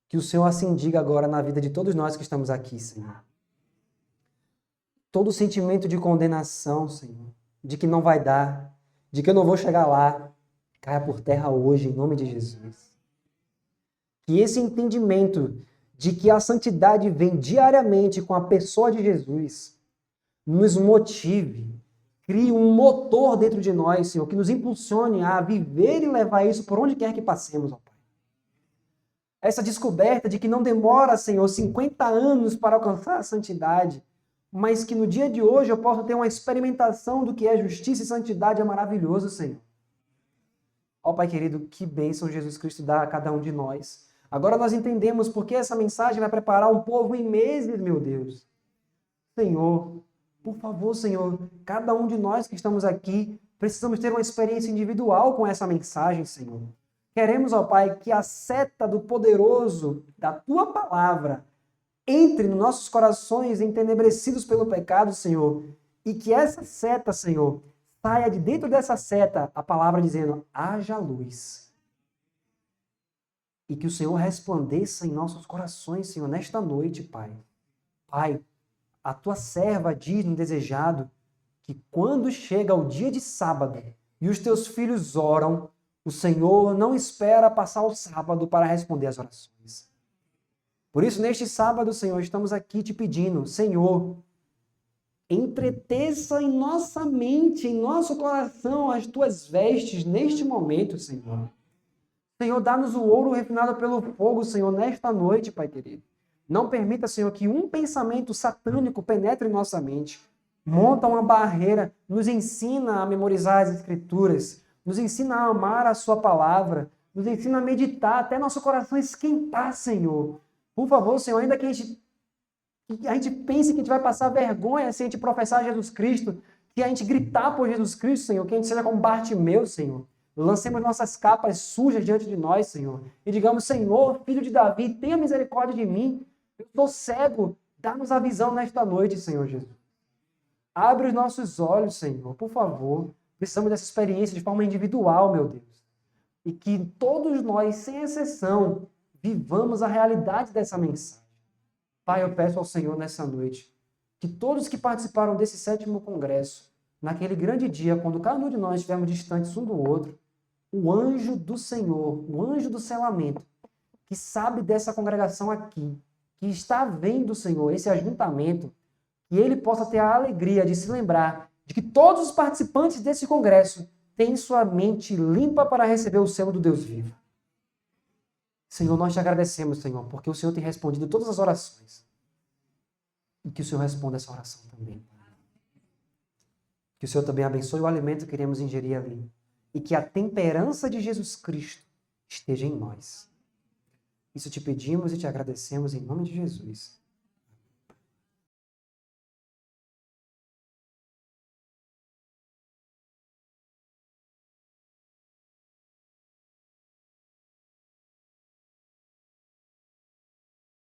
Que o Senhor assim diga agora na vida de todos nós que estamos aqui, Senhor. Todo sentimento de condenação, Senhor, de que não vai dar, de que eu não vou chegar lá, caia por terra hoje, em nome de Jesus. Que esse entendimento de que a santidade vem diariamente com a pessoa de Jesus nos motive, crie um motor dentro de nós, Senhor, que nos impulsione a viver e levar isso por onde quer que passemos, ó Pai. Essa descoberta de que não demora, Senhor, 50 anos para alcançar a santidade, mas que no dia de hoje eu possa ter uma experimentação do que é justiça e santidade é maravilhoso, Senhor. Ó Pai querido, que bênção Jesus Cristo dá a cada um de nós. Agora nós entendemos porque essa mensagem vai preparar um povo em meses, meu Deus. Senhor, por favor, Senhor, cada um de nós que estamos aqui, precisamos ter uma experiência individual com essa mensagem, Senhor. Queremos, ó Pai, que a seta do poderoso da Tua palavra entre nos nossos corações entenebrecidos pelo pecado, Senhor, e que essa seta, Senhor, saia de dentro dessa seta a palavra dizendo, haja luz. E que o Senhor resplandeça em nossos corações, Senhor, nesta noite, Pai. Pai, a Tua serva diz no desejado que quando chega o dia de sábado e os Teus filhos oram, o Senhor não espera passar o sábado para responder às orações. Por isso, neste sábado, Senhor, estamos aqui te pedindo, Senhor, entreteça em nossa mente, em nosso coração, as Tuas vestes neste momento, Senhor. Senhor, dá-nos o ouro refinado pelo fogo, Senhor, nesta noite, Pai querido. Não permita, Senhor, que um pensamento satânico penetre em nossa mente. Monta uma barreira, nos ensina a memorizar as Escrituras, nos ensina a amar a Sua palavra, nos ensina a meditar até nosso coração esquentar, Senhor. Por favor, Senhor, ainda que a gente pense que a gente vai passar vergonha se a gente professar Jesus Cristo, que a gente gritar por Jesus Cristo, Senhor, que a gente seja como Bartimeu, Senhor. Lancemos nossas capas sujas diante de nós, Senhor, e digamos, Senhor, filho de Davi, tenha misericórdia de mim. Eu estou cego, dá-nos a visão nesta noite, Senhor Jesus. Abre os nossos olhos, Senhor, por favor. Precisamos dessa experiência de forma individual, meu Deus. E que todos nós, sem exceção, vivamos a realidade dessa mensagem. Pai, eu peço ao Senhor nessa noite que todos que participaram desse 7º congresso, naquele grande dia, quando cada um de nós estivermos distantes um do outro, o anjo do Senhor, o anjo do selamento, que sabe dessa congregação aqui, que está vendo, Senhor, esse ajuntamento, que ele possa ter a alegria de se lembrar de que todos os participantes desse congresso têm sua mente limpa para receber o selo do Deus vivo. Senhor, nós te agradecemos, Senhor, porque o Senhor tem respondido todas as orações. E que o Senhor responda essa oração também. Que o Senhor também abençoe o alimento que queremos ingerir ali. E que a temperança de Jesus Cristo esteja em nós. Isso te pedimos e te agradecemos em nome de Jesus.